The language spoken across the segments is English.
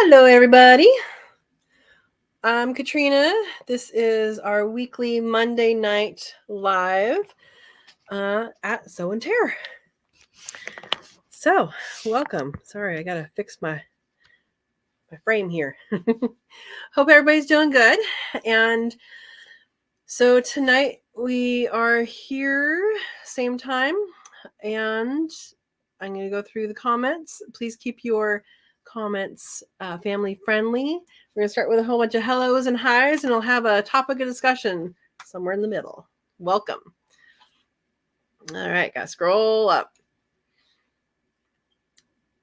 Hello, everybody. I'm Katrina. This is our weekly Monday night live at Sow and Tare. So, welcome. Sorry, I gotta fix my frame here. Hope everybody's doing good. And so tonight we are here, same time, and I'm going to go through the comments. Please keep your comments family friendly. We're going to start with a whole bunch of hellos and highs, and we'll have a topic of discussion somewhere in the middle. Welcome. All right, gotta scroll up.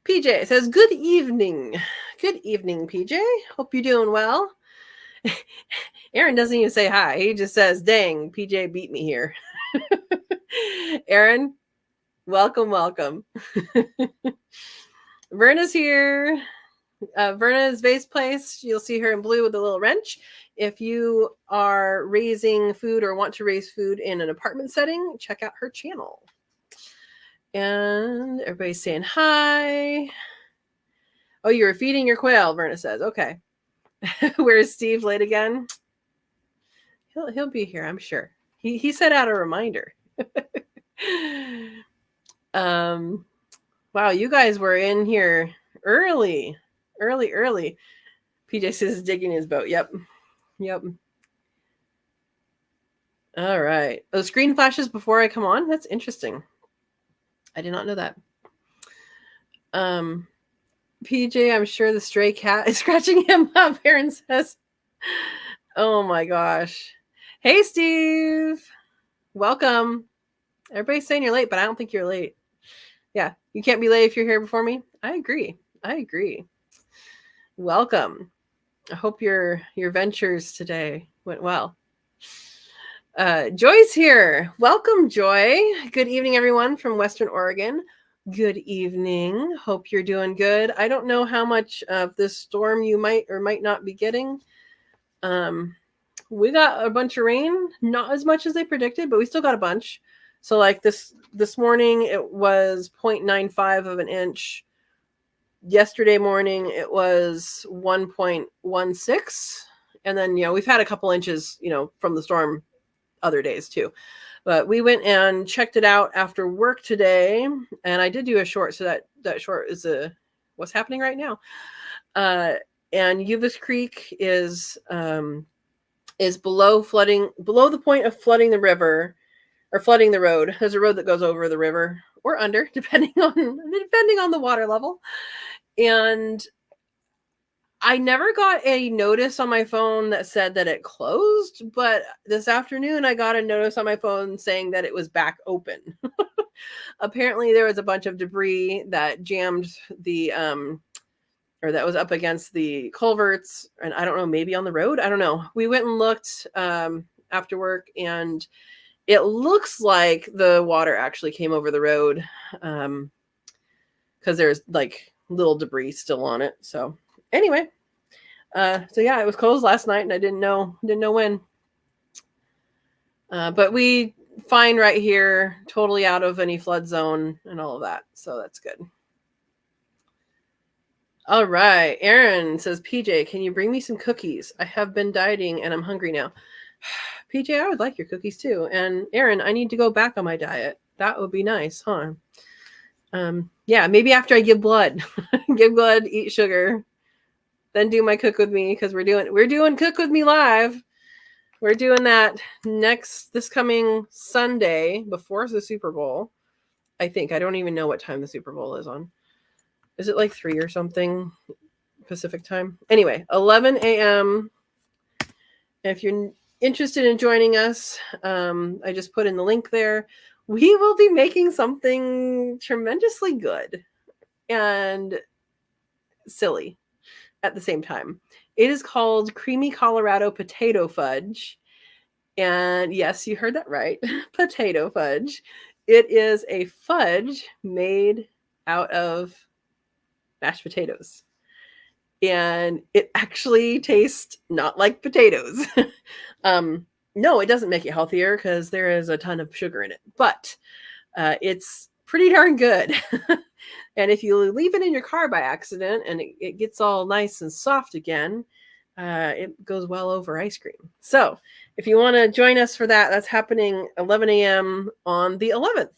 PJ says, good evening. Good evening, PJ. Hope you're doing well. Aaron doesn't even say hi. He just says, dang, PJ beat me here. Aaron, welcome. Verna's here. Verna's vase place. You'll see her in blue with a little wrench. If you are raising food or want to raise food in an apartment setting, check out her channel. And everybody's saying hi. Oh, you were feeding your quail, Verna says. Okay. Where's Steve late again? He'll be here, I'm sure. He set out a reminder. Wow, you guys were in here early. PJ says digging his boat. Yep. All right. Oh, screen flashes before I come on? That's interesting. I did not know that. PJ, I'm sure the stray cat is scratching him up, Aaron says. Oh my gosh. Hey, Steve. Welcome. Everybody's saying you're late, but I don't think you're late. Yeah, you can't be late if you're here before me. I agree. Welcome. I hope your ventures today went well. Joy's here. Welcome, Joy. Good evening, everyone from Western Oregon. Good evening. Hope you're doing good. I don't know how much of this storm you might or might not be getting. We got a bunch of rain, not as much as they predicted, but we still got a bunch. So like this morning, it was 0.95 of an inch. Yesterday morning, it was 1.16. And then, we've had a couple inches, from the storm other days too. But we went and checked it out after work today. And I did do a short. So that short is what's happening right now. And Uvis Creek is below the point of flooding the river or flooding the road. There's a road that goes over the river or under, depending on the water level. And I never got a notice on my phone that said that it closed, but this afternoon I got a notice on my phone saying that it was back open. Apparently there was a bunch of debris that jammed the or that was up against the culverts, and I don't know, maybe on the road. I don't know. We went and looked after work, and it looks like the water actually came over the road because there's like little debris still on it. So anyway, it was closed last night, and I didn't know when. But we fine right here, totally out of any flood zone and all of that. So that's good. All right. Aaron says, PJ, can you bring me some cookies? I have been dieting and I'm hungry now. PJ, I would like your cookies too. And Aaron, I need to go back on my diet. That would be nice, huh? Maybe after I give blood, eat sugar, then do my cook with me, because we're doing cook with me live. We're doing that this coming Sunday before the Super Bowl. I think. I don't even know what time the Super Bowl is on. Is it like 3 or something Pacific time? Anyway, 11 a.m. If you're interested in joining us, I just put in the link there. We will be making something tremendously good and silly at the same time. It is called Creamy Colorado Potato Fudge. And yes, you heard that right. Potato fudge. It is a fudge made out of mashed potatoes. And it actually tastes not like potatoes. No, it doesn't make it healthier because there is a ton of sugar in it. But it's pretty darn good. And if you leave it in your car by accident and it gets all nice and soft again, it goes well over ice cream. So if you want to join us for that, that's happening 11 a.m. on the 11th.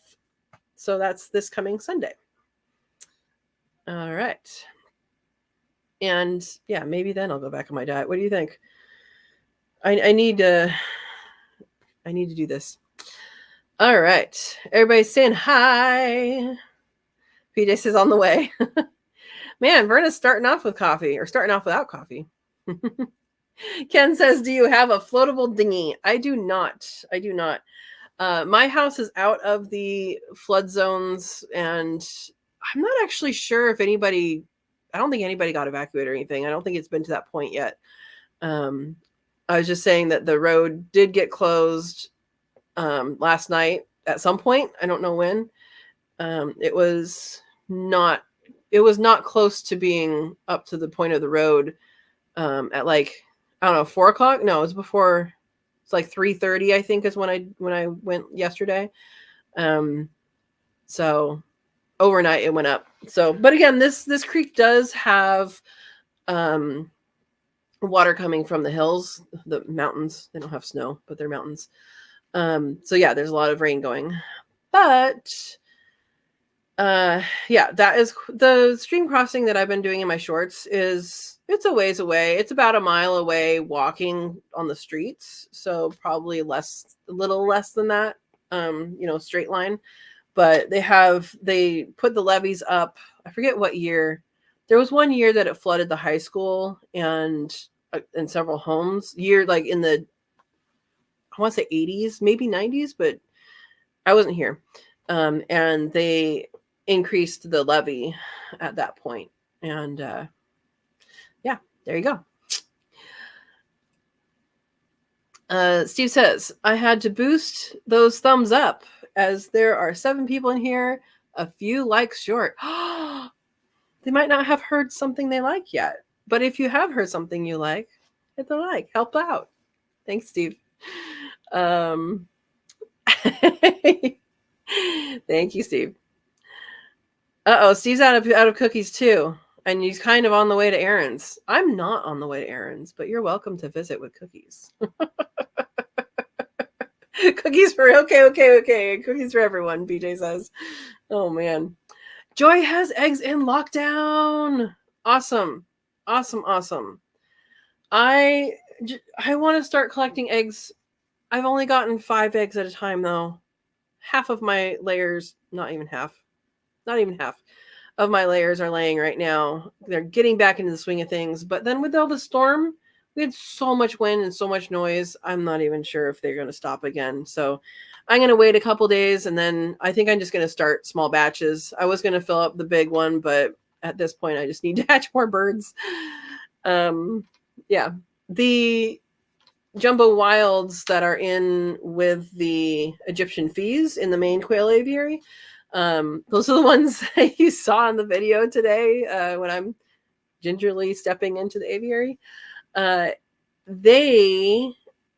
So that's this coming Sunday. All right. And yeah, maybe then I'll go back on my diet. What do you think? I need to do this. All right. Everybody's saying hi. PJ says on the way. Man, Verna's starting off with coffee or starting off without coffee. Ken says, do you have a floatable dinghy? I do not. My house is out of the flood zones, and I'm not actually sure if anybody, I don't think anybody got evacuated or anything. I don't think it's been to that point yet. I was just saying that the road did get closed last night at some point. I don't know when. It was not close to being up to the point of the road at like, I don't know, 4:00. No, it was before. It's like 3:30, I think, is when I went yesterday. So overnight it went up. So, but again, this creek does have water coming from the hills, the mountains. They don't have snow, but they're mountains. So yeah, there's a lot of rain going. But yeah, that is the stream crossing that I've been doing in my shorts. It's a ways away. It's about a mile away walking on the streets. So probably a little less than that, straight line. But they put the levees up. I forget what year. There was one year that it flooded the high school and several homes. Year like in the, I want to say 80s, maybe 90s, but I wasn't here. And they increased the levee at that point. And yeah, there you go. Steve says, I had to boost those thumbs up as there are 7 people in here, a few likes short. They might not have heard something they like yet. But if you have heard something you like, hit the like. Help out. Thanks, Steve. Thank you, Steve. Steve's out of cookies too. And he's kind of on the way to errands. I'm not on the way to errands, but you're welcome to visit with cookies. Cookies for okay. Cookies for everyone, BJ says. Oh man. Joy has eggs in lockdown. Awesome. I want to start collecting eggs. I've only gotten 5 eggs at a time though. Half of my layers, not even half of my layers are laying right now. They're getting back into the swing of things. But then with all the storm, we had so much wind and so much noise. I'm not even sure if they're going to stop again. So I'm going to wait a couple days, and then I think I'm just going to start small batches. I was going to fill up the big one, but at this point I just need to hatch more birds. Yeah. The jumbo wilds that are in with the Egyptian fees in the main quail aviary, those are the ones that you saw in the video today when I'm gingerly stepping into the aviary. They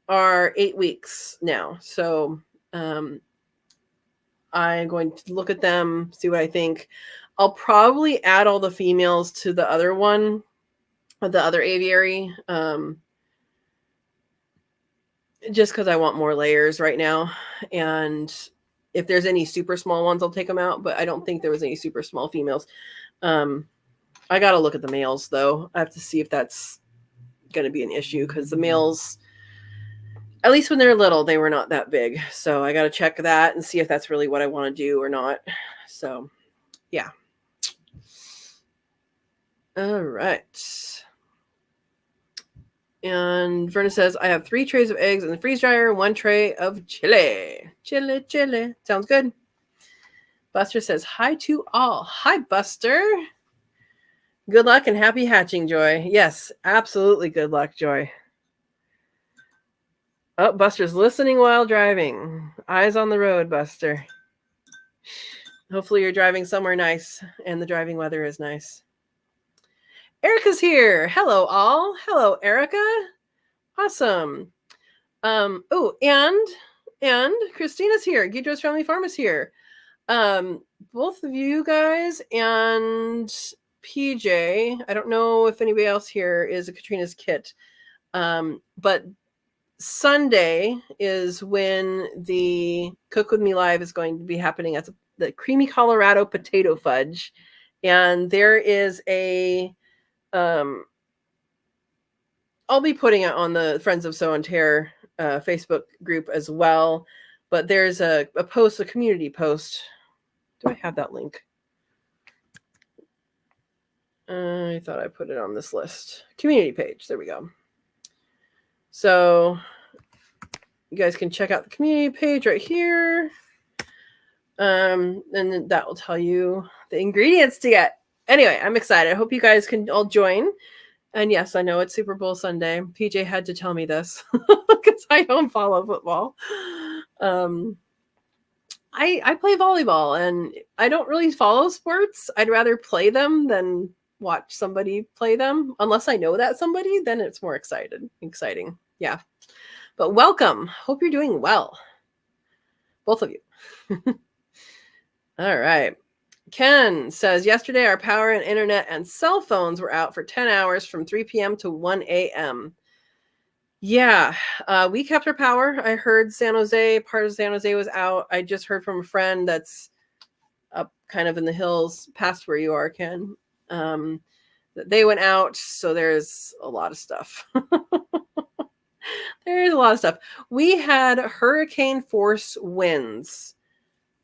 are 8 weeks now. So I'm going to look at them, see what I think. I'll probably add all the females to the other one, the other aviary, just because I want more layers right now. And if there's any super small ones, I'll take them out. But I don't think there was any super small females. I got to look at the males, though. I have to see if that's going to be an issue, because the males, at least when they're little, they were not that big. So I got to check that and see if that's really what I want to do or not. So, yeah. All right. And Verna says, I have 3 trays of eggs in the freeze dryer, 1 tray of chili. Chili. Sounds good. Buster says, hi to all. Hi, Buster. Good luck and happy hatching, Joy. Yes, absolutely good luck, Joy. Oh, Buster's listening while driving. Eyes on the road, Buster. Hopefully you're driving somewhere nice and the driving weather is nice. Erica's here. Hello, all. Hello, Erica. Awesome. And Christina's here. Guido's Family Farm is here. Both of you guys and PJ, I don't know if anybody else here is a Katrina's kit, but Sunday is when the Cook With Me Live is going to be happening at the Creamy Colorado Potato Fudge. And there is a, I'll be putting it on the Friends of Sow and Tare Facebook group as well. But there's a post, a community post. Do I have that link? I thought I put it on this list. Community page. There we go. So you guys can check out the community page right here. And that will tell you the ingredients to get. Anyway, I'm excited. I hope you guys can all join. And yes, I know it's Super Bowl Sunday. PJ had to tell me this because I don't follow football. I play volleyball and I don't really follow sports. I'd rather play them than watch somebody play them. Unless I know that somebody, then it's more exciting. Yeah. But welcome. Hope you're doing well. Both of you. All right. Ken says, yesterday our power and internet and cell phones were out for 10 hours from 3 p.m. to 1 a.m. Yeah, we kept our power. I heard part of San Jose was out. I just heard from a friend that's up kind of in the hills past where you are, Ken. They went out, so there's a lot of stuff. There's a lot of stuff. We had hurricane force winds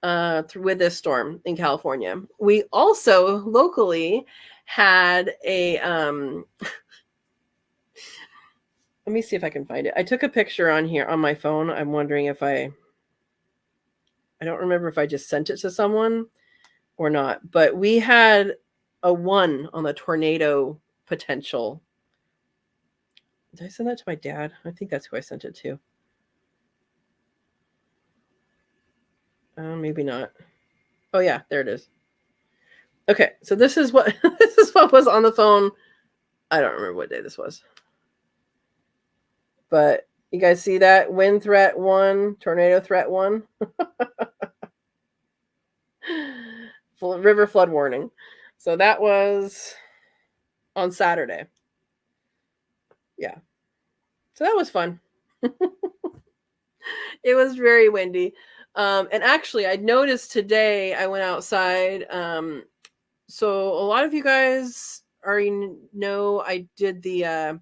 with this storm in California. We also locally had a let me see if I can find it. I took a picture on here on my phone. I'm wondering if I don't remember if I just sent it to someone or not, but we had a 1 on the tornado potential. Did I send that to my dad? I think that's who I sent it to. Maybe not. Oh yeah, there it is. Okay, so this is what was on the phone. I don't remember what day this was. But you guys see that? Wind threat 1, tornado threat 1. River flood warning. So that was on Saturday. Yeah. So that was fun. It was very windy. And actually, I noticed today I went outside. So a lot of you guys already know I did the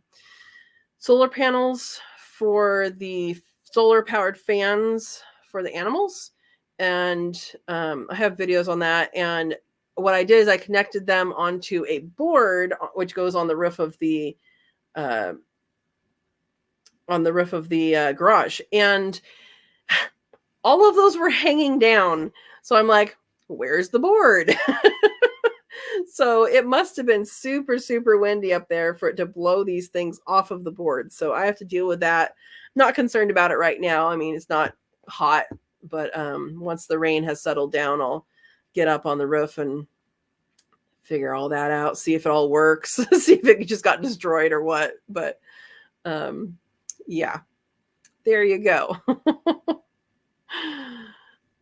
solar panels for the solar powered fans for the animals. And I have videos on that. And what I did is I connected them onto a board, which goes on the roof of the garage. And all of those were hanging down. So I'm like, where's the board? So it must have been super, super windy up there for it to blow these things off of the board. So I have to deal with that. Not concerned about it right now. I mean, it's not hot, but once the rain has settled down, I'll get up on the roof and figure all that out, see if it all works, see if it just got destroyed or what. But yeah, there you go.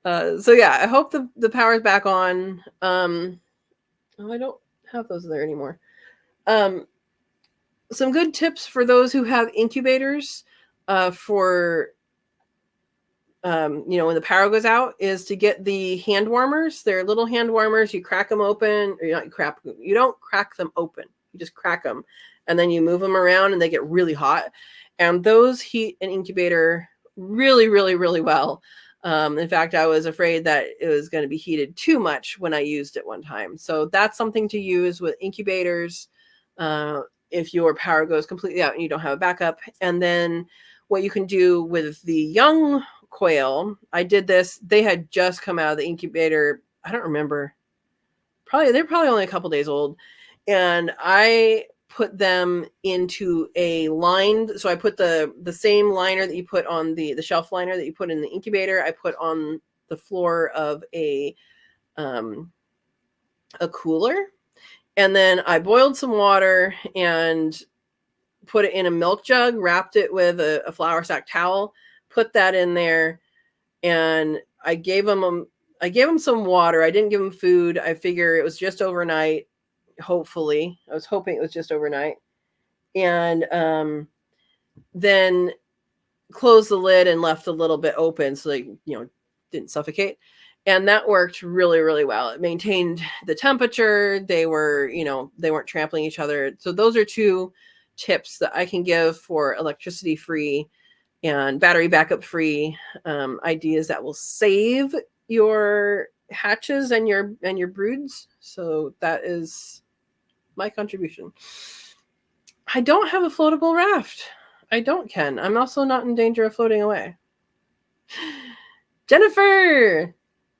So yeah, I hope the power's back on. Oh, I don't have those there anymore. Some good tips for those who have incubators for when the power goes out is to get the hand warmers. They're little hand warmers. You crack them open, or you don't crack them open. You just crack them, and then you move them around, and they get really hot. And those heat an incubator really, really, really well. In fact, I was afraid that it was going to be heated too much when I used it one time. So that's something to use with incubators if your power goes completely out and you don't have a backup. And then what you can do with the young quail, I did this. They had just come out of the incubator. I don't remember. They're probably only a couple days old. And I put them into a lined, so I put the same liner that you put on the shelf liner that you put in the incubator, I put on the floor of a cooler, and then I boiled some water and put it in a milk jug, wrapped it with a flour sack towel, put that in there, and I gave them I gave them some water. I didn't give them food. I figure it was just overnight. Hopefully, I was hoping it was just overnight. And then closed the lid and left a little bit open so they, didn't suffocate. And that worked really, really well. It maintained the temperature. They were, they weren't trampling each other. So those are 2 tips that I can give for electricity free and battery backup free ideas that will save your hatches and your broods. So that is my contribution. I don't have a floatable raft. I don't, Ken. I'm also not in danger of floating away. Jennifer!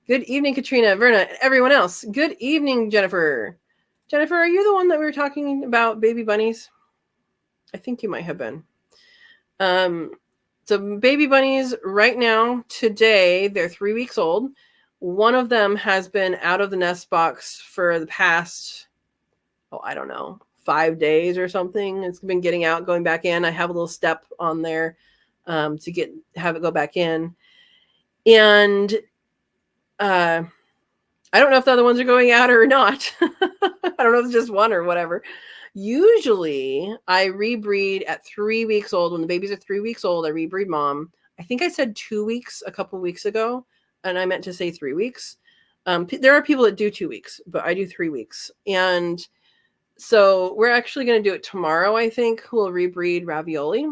Good evening, Katrina, Verna, everyone else. Good evening, Jennifer. Jennifer, are you the one that we were talking about baby bunnies? I think you might have been. So baby bunnies right now, today, they're 3 weeks old. One of them has been out of the nest box for the past, I don't know, 5 days or something. It's been getting out, going back in. I have a little step on there to have it go back in. And I don't know if the other ones are going out or not. I don't know if it's just one or whatever. Usually I rebreed at 3 weeks old. When the babies are 3 weeks old, I rebreed mom. I think I said 2 weeks a couple weeks ago, and I meant to say 3 weeks. There are people that do 2 weeks, but I do 3 weeks. And so we're actually going to do it tomorrow, I think. We'll rebreed Ravioli.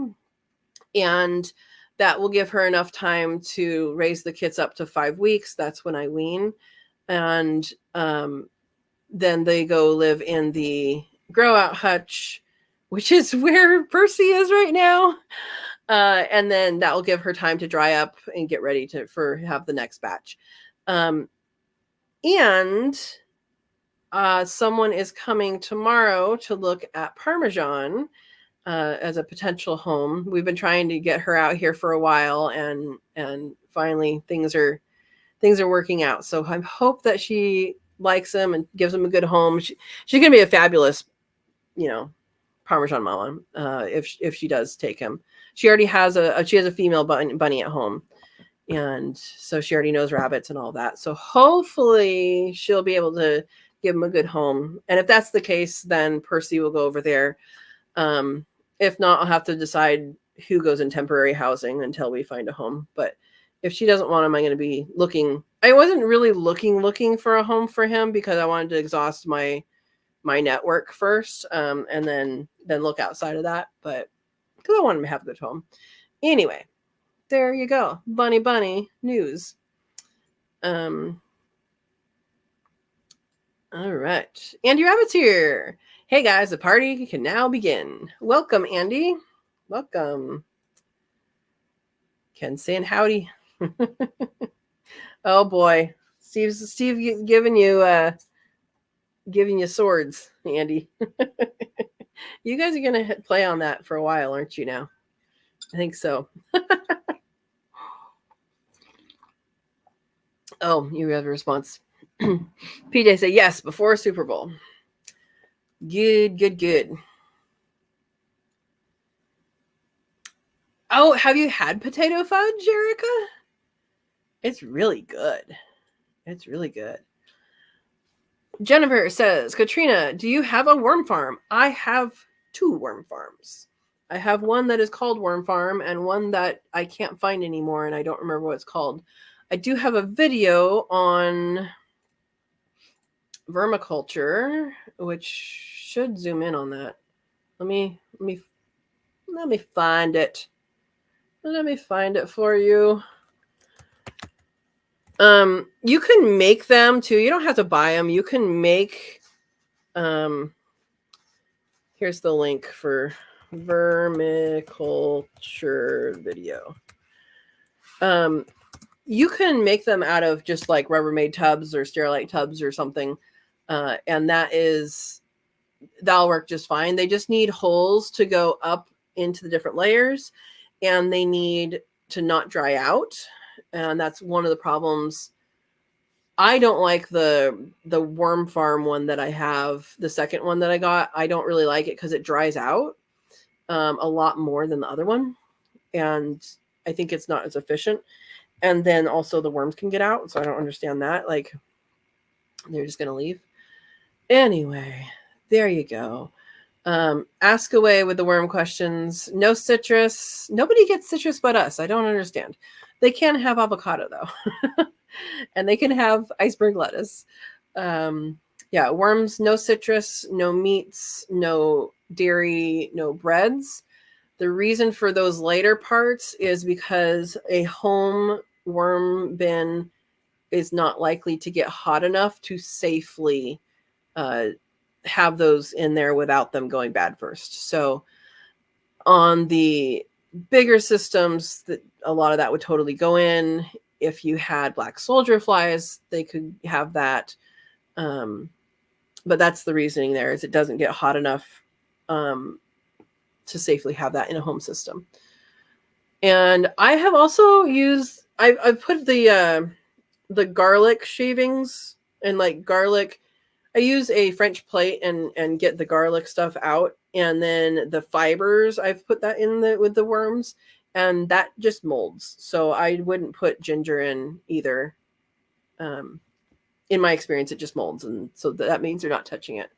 And that will give her enough time to raise the kits up to 5 weeks. That's when I wean. And then they go live in the grow out hutch, which is where Percy is right now. And then that will give her time to dry up and get ready to have the next batch. And someone is coming tomorrow to look at Parmesan as a potential home. We've been trying to get her out here for a while, and finally things are working out. So I hope that she likes him and gives him a good home. She's going to be a fabulous, Parmesan mama if she does take him. She already has a female bunny at home, and so she already knows rabbits and all that. So hopefully she'll be able to give him a good home. And if that's the case, then Percy will go over there. If not, I'll have to decide who goes in temporary housing until we find a home. But if she doesn't want him, I'm going to be looking. I wasn't really looking for a home for him because I wanted to exhaust my network first, and then look outside of that. But because I want him to have a good home. Anyway, there you go. Bunny news. All right. Andy Rabbit's here. Hey guys, the party can now begin. Welcome, Andy. Welcome. Ken saying howdy. Oh boy. Steve giving you swords, Andy. You guys are going to play on that for a while, aren't you now? I think so. Oh, you have a response. PJ said yes before Super Bowl. Good. Oh, have you had potato fudge, Erica? It's really good. Jennifer says, Katrina, do you have a worm farm? I have 2 worm farms. I have one that is called Worm Farm and one that I can't find anymore, and I don't remember what it's called. I do have a video on vermiculture, which should zoom in on that. Let me find it. Let me find it for you. You can make them too. You don't have to buy them. You can make, here's the link for vermiculture video. You can make them out of just like Rubbermaid tubs or Sterilite tubs or something. And that'll work just fine. They just need holes to go up into the different layers, and they need to not dry out. And that's one of the problems. I don't like the worm farm one that I have. The second one that I got, I don't really like it because it dries out a lot more than the other one. And I think it's not as efficient. And then also the worms can get out. So I don't understand that. Like, they're just going to leave. Anyway, there you go. Ask away with the worm questions. No citrus. Nobody gets citrus but us. I don't understand. They can have avocado, though. And they can have iceberg lettuce. Yeah, worms, no citrus, no meats, no dairy, no breads. The reason for those later parts is because a home worm bin is not likely to get hot enough to safely have those in there without them going bad first. So on the bigger systems, that a lot of that would totally go in. If you had black soldier flies, they could have that. But that's the reasoning there, is it doesn't get hot enough to safely have that in a home system. And I have also used, I've put the garlic shavings and like garlic. I use a French plate and get the garlic stuff out, and then the fibers, I've put that in with the worms, and that just molds. So I wouldn't put ginger in either. In my experience, it just molds, and so that means you're not touching it.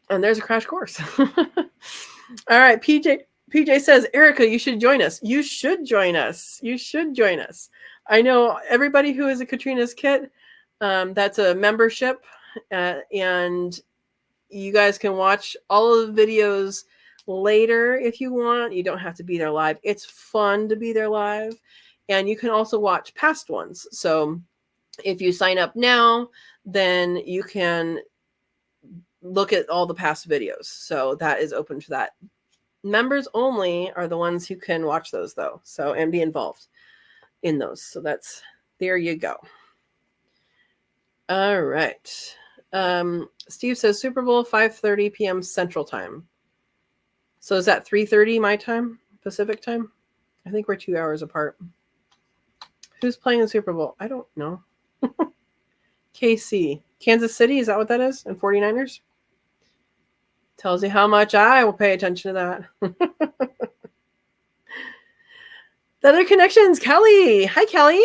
And there's a crash course. All right, PJ says, Erica, you should join us. You should join us. You should join us. I know everybody who is a Katrina's Kit, that's a membership, and you guys can watch all of the videos later if you want. You don't have to be there live. It's fun to be there live. And you can also watch past ones. So if you sign up now, then you can look at all the past videos. So that is open to that. Members only are the ones who can watch those, though. So, and be involved in those. So that's, there you go. All right. Steve says Super Bowl 5:30 p.m. Central Time. So is that 3:30 my time, Pacific time? I think we're 2 hours apart. Who's playing the Super Bowl? I don't know. KC. Kansas City, is that what that is? And 49ers? Tells you how much I will pay attention to that. The other connections, Kelly. Hi, Kelly.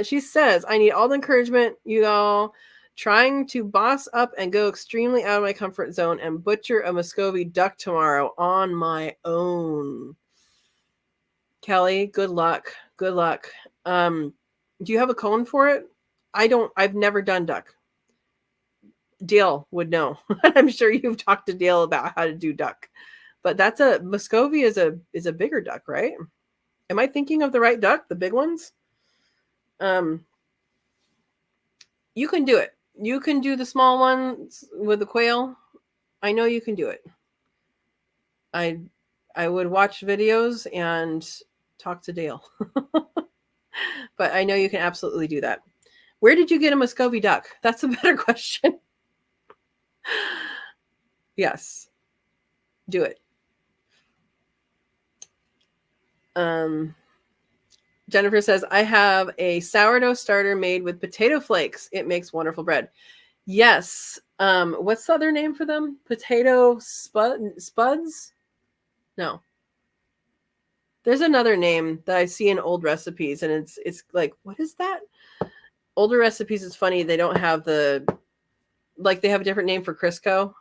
She says, I need all the encouragement, you all. Trying to boss up and go extremely out of my comfort zone and butcher a Muscovy duck tomorrow on my own. Kelly, good luck. Good luck. Do you have a cone for it? I've never done duck. Dale would know. I'm sure you've talked to Dale about how to do duck. But that's a Muscovy is a bigger duck, right? Am I thinking of the right duck? The big ones? You can do it. You can do the small ones with the quail. I know you can do it. I would watch videos and talk to Dale. But I know you can absolutely do that. Where did you get a Muscovy duck? That's a better question. Yes. Do it. Jennifer says, I have a sourdough starter made with potato flakes. It makes wonderful bread. Yes. What's the other name for them? Potato spuds? No. There's another name that I see in old recipes, and it's like, what is that? Older recipes is funny. They don't have they have a different name for Crisco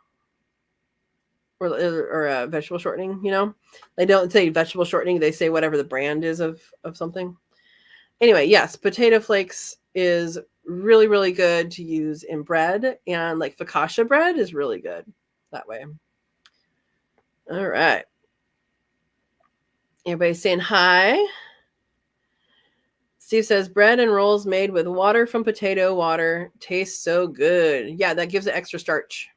or vegetable shortening, you know? They don't say vegetable shortening. They say whatever the brand is of something. Anyway, yes, potato flakes is really, really good to use in bread, and like focaccia bread is really good that way. All right. Everybody saying hi. Steve says, bread and rolls made with water from potato water taste so good. Yeah, that gives it extra starch.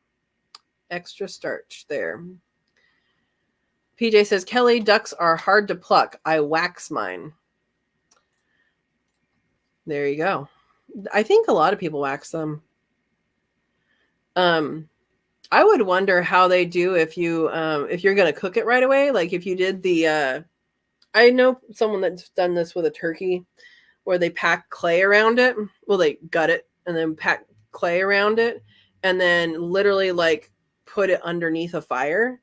Extra starch there. PJ says, Kelly, ducks are hard to pluck. I wax mine. There you go. I think a lot of people wax them. I would wonder how they do if you're going to cook it right away. Like if you did I know someone that's done this with a turkey where they pack clay around it. Well, they gut it and then pack clay around it and then literally like put it underneath a fire.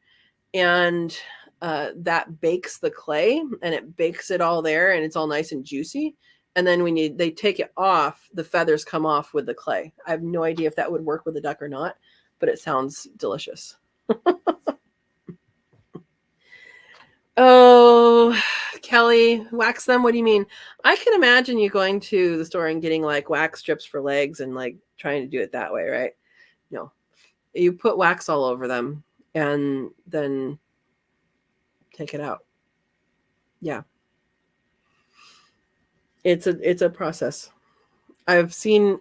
And that bakes the clay, and it bakes it all there, and it's all nice and juicy. And then they take it off, the feathers come off with the clay. I have no idea if that would work with a duck or not, but it sounds delicious. Oh, Kelly, wax them? What do you mean? I can imagine you going to the store and getting like wax strips for legs and like trying to do it that way, right? No, you put wax all over them and then take it out. Yeah. It's a process. I've seen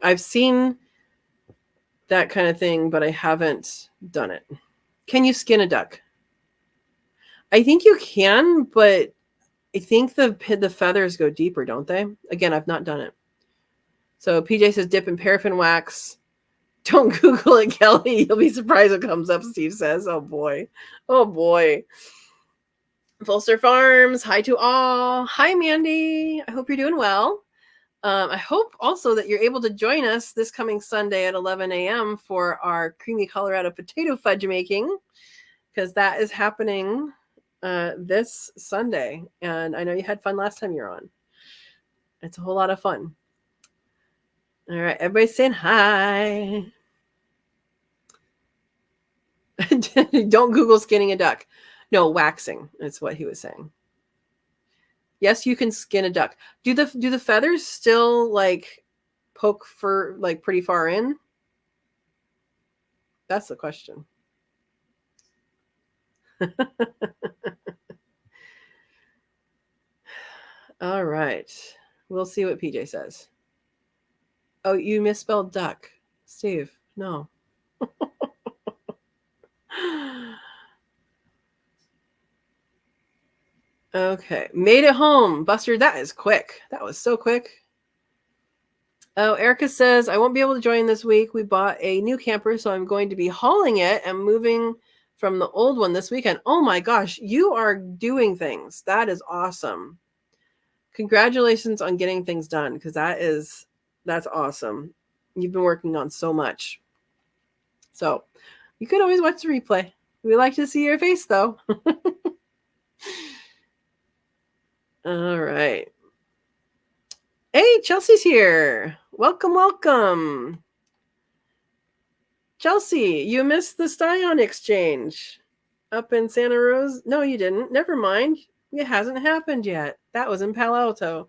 that kind of thing, but I haven't done it. Can you skin a duck? I think you can, but I think the feathers go deeper, don't they? Again, I've not done it. So PJ says dip in paraffin wax. Don't Google it, Kelly. You'll be surprised what comes up, Steve says. Oh boy. Oh boy. Volster Farms, hi to all. Hi, Mandy. I hope you're doing well. I hope also that you're able to join us this coming Sunday at 11 a.m. for our creamy Colorado potato fudge making, because that is happening this Sunday. And I know you had fun last time you were on. It's a whole lot of fun. All right, everybody's saying hi. Don't Google skinning a duck. No, waxing. That's what he was saying. Yes, you can skin a duck. Do the feathers still like poke for like pretty far in? That's the question. All right. We'll see what PJ says. Oh, you misspelled duck. Steve, no. Okay. Made it home. Buster, that is quick. That was so quick. Oh, Erica says, I won't be able to join this week. We bought a new camper, so I'm going to be hauling it and moving from the old one this weekend. Oh my gosh, you are doing things. That is awesome. Congratulations on getting things done, because that's awesome. You've been working on so much. So you could always watch the replay. We like to see your face, though. All right. Hey, Chelsea's here. Welcome, welcome. Chelsea, you missed the Scion exchange up in Santa Rosa. No, you didn't. Never mind. It hasn't happened yet. That was in Palo Alto.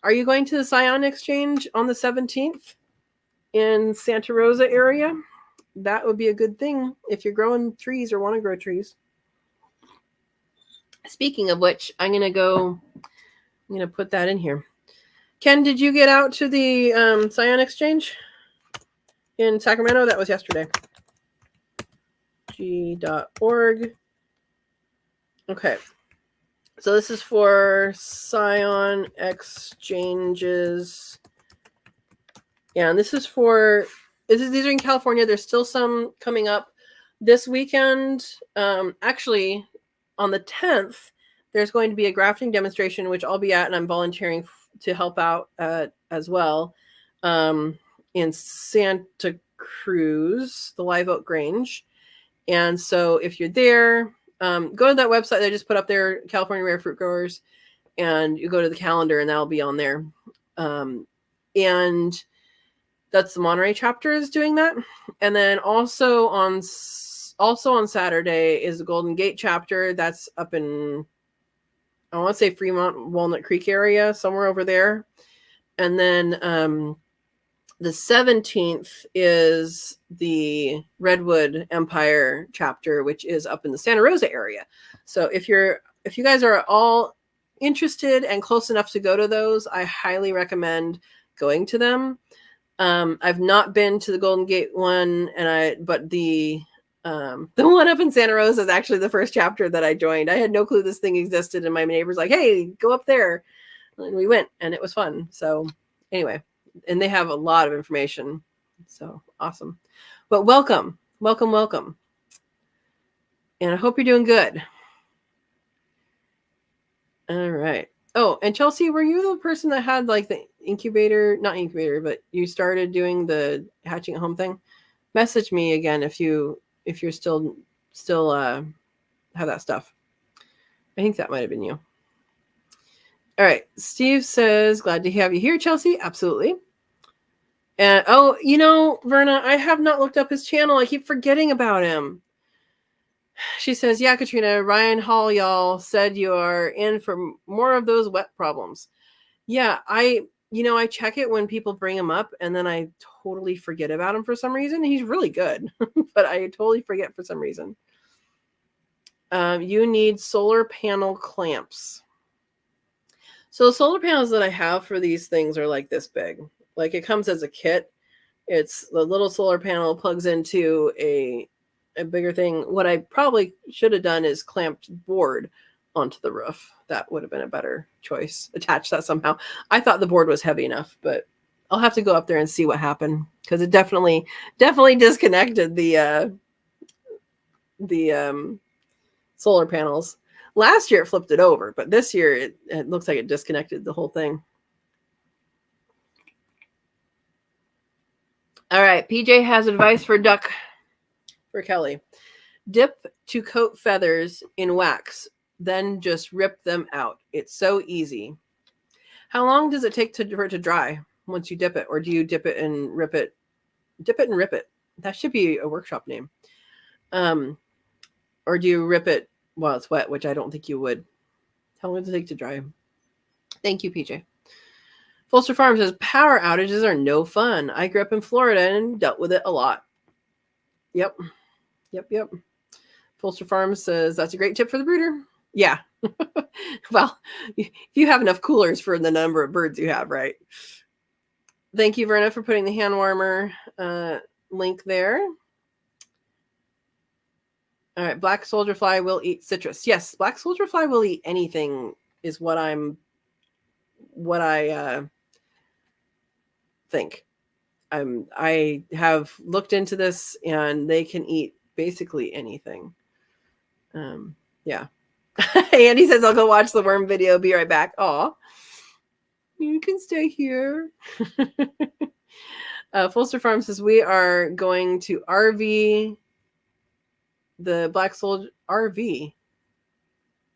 Are you going to the Scion exchange on the 17th in Santa Rosa area? That would be a good thing if you're growing trees or want to grow trees. Speaking of which, I'm going to put that in here. Ken, did you get out to the Scion exchange in Sacramento? That was yesterday. G.org. Okay. So this is for Scion exchanges. Yeah, and these are in California. There's still some coming up this weekend. Actually, on the 10th, there's going to be a grafting demonstration, which I'll be at, and I'm volunteering to help out as well, in Santa Cruz, the Live Oak Grange. And so if you're there, go to that website they just put up there, California Rare Fruit Growers, and you go to the calendar, and that'll be on there. And that's the Monterey chapter is doing that. And then also on Saturday is the Golden Gate chapter. That's up in, I want to say, Fremont, Walnut Creek area, somewhere over there. And then the 17th is the Redwood Empire chapter, which is up in the Santa Rosa area. So if you guys are all interested and close enough to go to those, I highly recommend going to them. I've not been to the Golden Gate one, but the one up in Santa Rosa is actually the first chapter that I joined. I had no clue this thing existed, and my neighbor's like, hey, go up there. And we went, and it was fun. So anyway, and they have a lot of information. So awesome. But welcome. And I hope you're doing good. All right. Oh, and Chelsea, were you the person that had like the not incubator, but you started doing the hatching at home thing? Message me again if you're still have that stuff. I think that might have been you. All right. Steve says, glad to have you here, Chelsea. Absolutely. And oh, you know, Verna, I have not looked up his channel. I keep forgetting about him. She says, yeah, Katrina, Ryan Hall, y'all said you are in for more of those wet problems. Yeah, I check it when people bring him up, and then I totally forget about him for some reason. He's really good, but I totally forget for some reason. You need solar panel clamps. So the solar panels that I have for these things are like this big. Like it comes as a kit. It's the little solar panel plugs into a bigger thing. What I probably should have done is clamped board onto the roof. That would have been a better choice. Attach that somehow. I thought the board was heavy enough, but I'll have to go up there and see what happened, because it definitely disconnected the solar panels. Last year it flipped it over, but this year it looks like it disconnected the whole thing. All right, PJ has advice for duck for Kelly. Dip to coat feathers in wax, then just rip them out. It's so easy. How long does it take for it to dry once you dip it? Or do you dip it and rip it? Dip it and rip it. That should be a workshop name. Or do you rip it while it's wet, which I don't think you would. How long does it take to dry? Thank you, PJ. Folster Farm says, power outages are no fun. I grew up in Florida and dealt with it a lot. Yep. Folster Farm says, that's a great tip for the brooder. Yeah. Well, if you have enough coolers for the number of birds you have, right? Thank you, Verna, for putting the hand warmer link there. All right, black soldier fly will eat citrus. Yes, black soldier fly will eat anything is what I think. I have looked into this, and they can eat basically anything. Yeah. Andy says, I'll go watch the worm video. Be right back. Aw, you can stay here. Folster Farm says, we are going to RV the black soldier RV.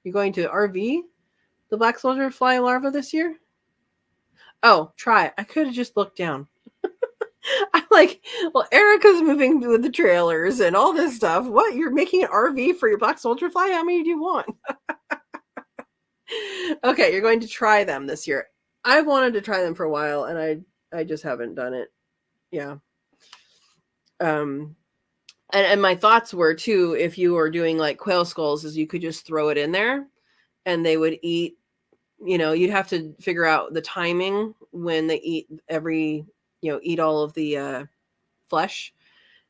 You're going to RV the black soldier fly larva this year? Oh, try it. I could have just looked down. I'm like, well, Erica's moving with the trailers and all this stuff. What? You're making an RV for your black soldier fly? How many do you want? Okay, you're going to try them this year. I've wanted to try them for a while, and I just haven't done it. Yeah. And my thoughts were too, if you were doing like quail skulls, is you could just throw it in there and they would eat. You'd have to figure out the timing when they eat eat all of the flesh,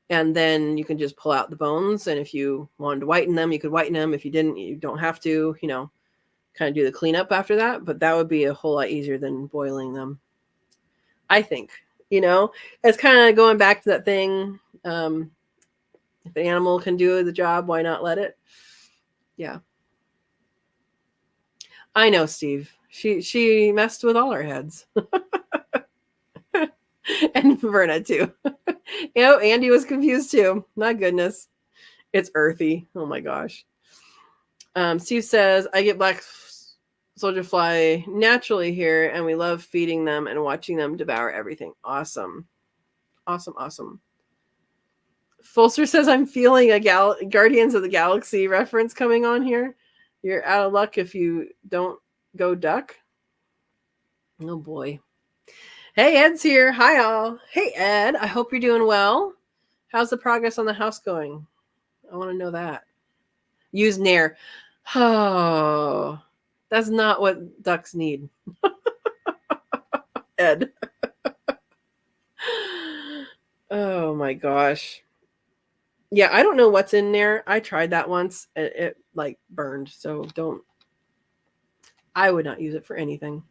and then you can just pull out the bones. And if you wanted to whiten them, you could whiten them. If you didn't, you don't have to, kind of do the cleanup after that. But that would be a whole lot easier than boiling them, I think. It's kind of going back to that thing. If an animal can do the job, why not let it? Yeah. I know, Steve. She messed with all our heads. And Verna too. Andy was confused too. My goodness. It's earthy. Oh my gosh. Steve says, I get black soldier fly naturally here, and we love feeding them and watching them devour everything. Awesome. Folster says, I'm feeling a Guardians of the Galaxy reference coming on here. You're out of luck if you don't go duck. Oh boy. Hey, Ed's here. Hi all. Hey, Ed. I hope you're doing well. How's the progress on the house going? I want to know that. Use Nair. Oh, that's not what ducks need. Ed. Oh my gosh. Yeah, I don't know what's in there. I tried that once. It like burned. So I would not use it for anything.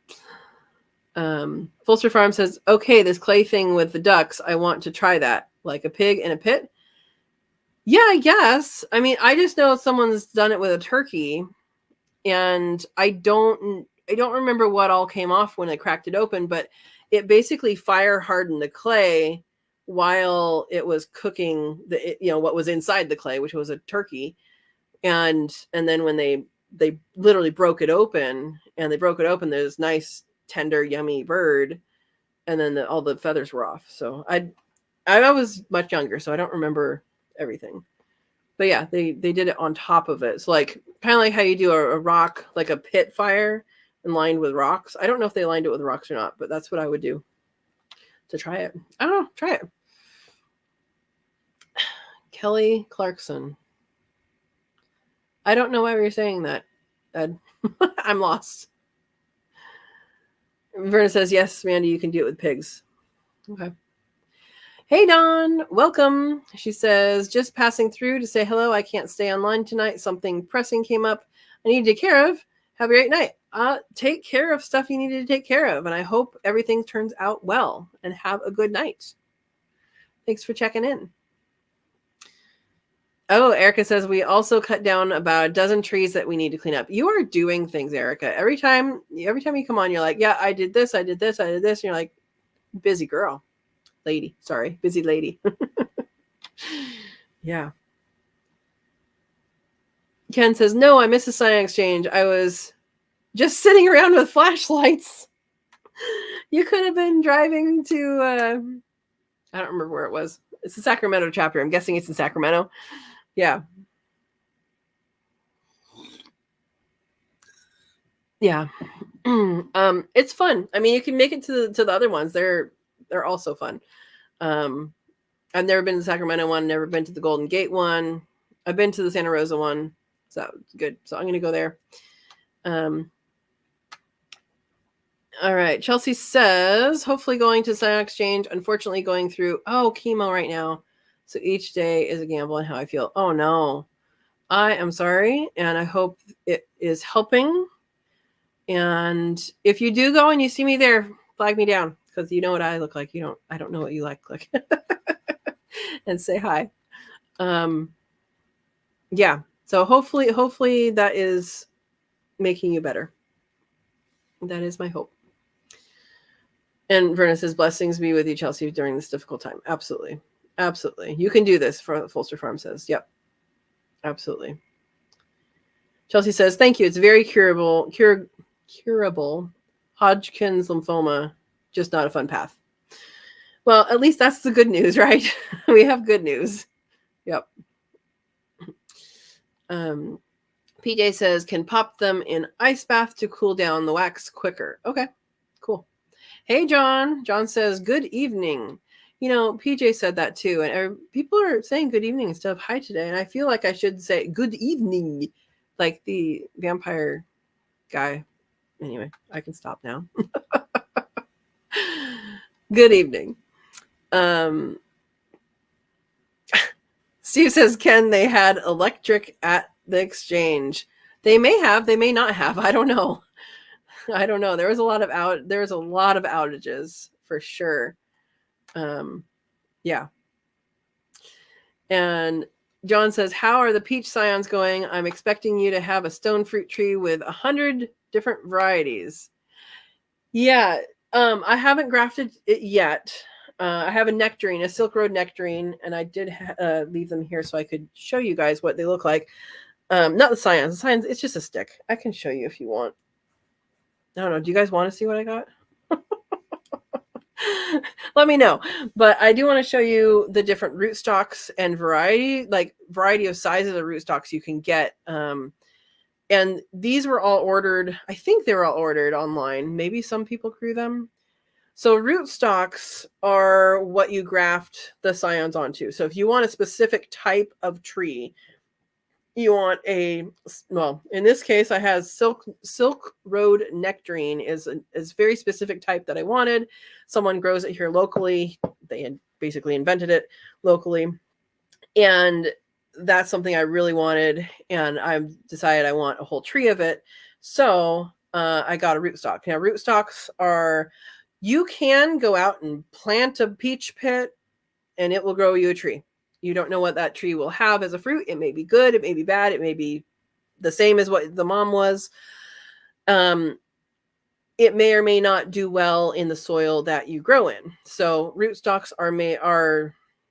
Folster Farm says, okay, this clay thing with the ducks, I want to try that. Like a pig in a pit? Yeah, I guess. I mean, I just know someone's done it with a turkey, and I don't remember what all came off when they cracked it open, but it basically fire hardened the clay while it was cooking what was inside the clay, which was a turkey. And then when they they literally broke it open, and they broke it open. There's nice, tender, yummy bird. And then all the feathers were off. So I was much younger, so I don't remember everything. But yeah, they did it on top of it. So like kind of like how you do a rock, like a pit fire and lined with rocks. I don't know if they lined it with rocks or not, but that's what I would do to try it. I don't know. Try it. Kelly Clarkson. I don't know why you're saying that, Ed. I'm lost. Verna says, yes, Mandy, you can do it with pigs. Okay. Hey, Dawn. Welcome. She says, just passing through to say hello. I can't stay online tonight. Something pressing came up I need to take care of. Have a great night. Take care of stuff you needed to take care of. And I hope everything turns out well. And have a good night. Thanks for checking in. Oh, Erica says, we also cut down about a dozen trees that we need to clean up. You are doing things, Erica. Every time you come on, you're like, yeah, I did this. And you're like, busy girl. Lady. Sorry. Busy lady. Yeah. Ken says, no, I missed the sign exchange. I was just sitting around with flashlights. You could have been driving to, I don't remember where it was. It's the Sacramento chapter. I'm guessing it's in Sacramento. Yeah. Yeah. It's fun. I mean, you can make it to the other ones. They're also fun. I've never been to the Sacramento one, never been to the Golden Gate one. I've been to the Santa Rosa one. So good. So I'm going to go there. All right. Chelsea says, hopefully going to sign exchange. Unfortunately, going through chemo right now. So each day is a gamble on how I feel. Oh no, I am sorry, and I hope it is helping. And if you do go and you see me there, flag me down because you know what I look like. I don't know what you like, and say hi. Yeah. So hopefully that is making you better. That is my hope. And Verna says, blessings be with you, Chelsea, during this difficult time. Absolutely. Absolutely. You can do this, Folster Farm says. Yep. Absolutely. Chelsea says, thank you. It's very curable Hodgkin's lymphoma, just not a fun path. Well, at least that's the good news, right? We have good news. Yep. PJ says, can pop them in ice bath to cool down the wax quicker. Okay, cool. Hey, John. John says, good evening. PJ said that too. And people are saying good evening instead of hi today. And I feel like I should say good evening, like the vampire guy. Anyway, I can stop now. Good evening. Steve says, Ken, they had electric at the exchange. They may have, they may not have. I don't know. There was a lot of outages for sure. Yeah. And John says, how are the peach scions going? I'm expecting you to have a stone fruit tree with 100 different varieties. Yeah. I haven't grafted it yet. I have a Silk Road nectarine, and I did leave them here so I could show you guys what they look like. Not the scions. The scions, it's just a stick. I can show you if you want. I don't know. Do you guys want to see what I got? Let me know. But I do want to show you the different rootstocks and variety of sizes of rootstocks you can get. And these were all ordered. I think they were all ordered online. Maybe some people grew them. So rootstocks are what you graft the scions onto. So if you want a specific type of tree, you want in this case, I have Silk Road nectarine is very specific type that I wanted. Someone grows it here locally. They had basically invented it locally. And that's something I really wanted. And I decided I want a whole tree of it. So I got a rootstock. Now, rootstocks you can go out and plant a peach pit and it will grow you a tree. You don't know what that tree will have as a fruit. It may be good. It may be bad. It may be the same as what the mom was. It may or may not do well in the soil that you grow in. So rootstocks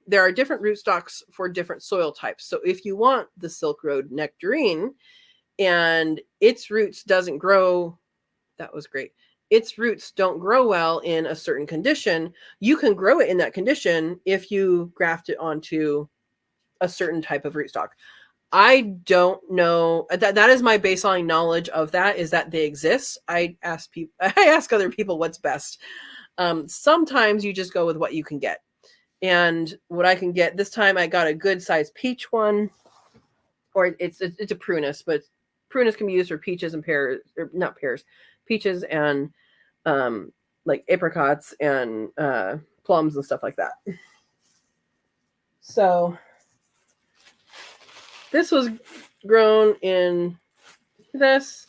there are different rootstocks for different soil types. So if you want the Silk Road nectarine, and its roots doesn't grow. That was great. Its roots don't grow well in a certain condition. You can grow it in that condition if you graft it onto a certain type of rootstock. I don't know. That is my baseline knowledge of that, is that they exist. I ask other people what's best. Sometimes you just go with what you can get. And what I can get this time, I got a good sized peach one, or it's a prunus, but prunus can be used for peaches and pears, or not pears, peaches and like apricots and plums and stuff like that. So this was grown in this,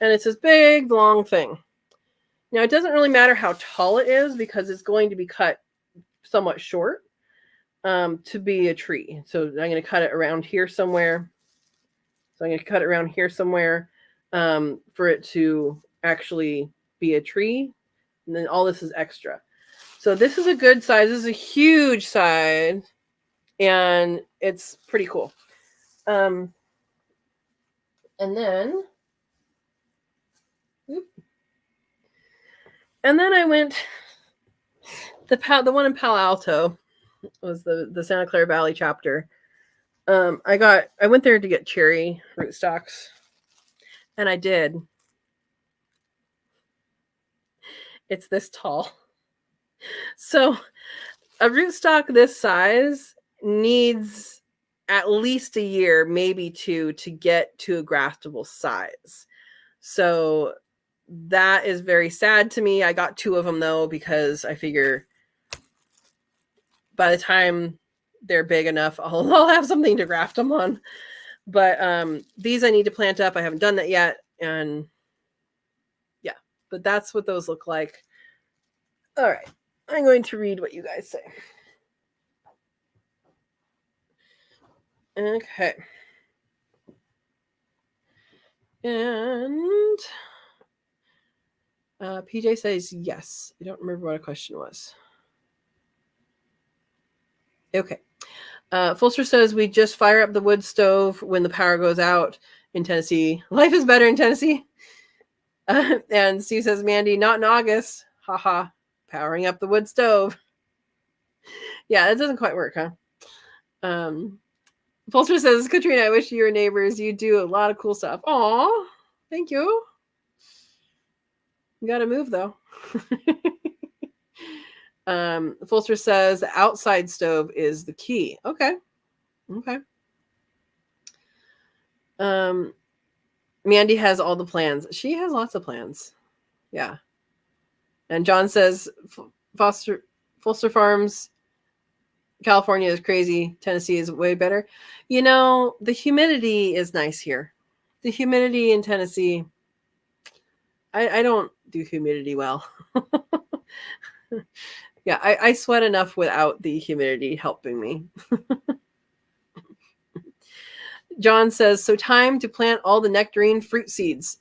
and it's this big long thing. Now it doesn't really matter how tall it is because it's going to be cut somewhat short to be a tree. So I'm going to cut it around here somewhere. So I'm going to cut it around here somewhere for it to actually be a tree. And then all this is extra. So this is a good size. This is a huge size. And it's pretty cool. And then I went, the one in Palo Alto was the Santa Clara Valley chapter. I went there to get cherry rootstocks, and I did. It's this tall. So a rootstock this size needs at least a year, maybe two, to get to a graftable size. So that is very sad to me. I got 2 of them though, because I figure by the time they're big enough, I'll have something to graft them on. But these I need to plant up. I haven't done that yet. And yeah, but that's what those look like. All right. I'm going to read what you guys say. Okay. And PJ says yes. I don't remember what a question was. Okay. Fulster says we just fire up the wood stove when the power goes out in Tennessee. Life is better in Tennessee. And Steve says, Mandy, not in August. Haha. Powering up the wood stove. Yeah, that doesn't quite work, huh? Fulster says, Katrina, I wish you were neighbors. You do a lot of cool stuff. Aw, thank you. You gotta move though. Fulster says the outside stove is the key. Okay. Mandy has all the plans. She has lots of plans. Yeah. And John says Fulster Farms, California is crazy. Tennessee is way better. You know, the humidity is nice here. The humidity in Tennessee, I don't do humidity well. Yeah, I sweat enough without the humidity helping me. John says, so time to plant all the nectarine fruit seeds.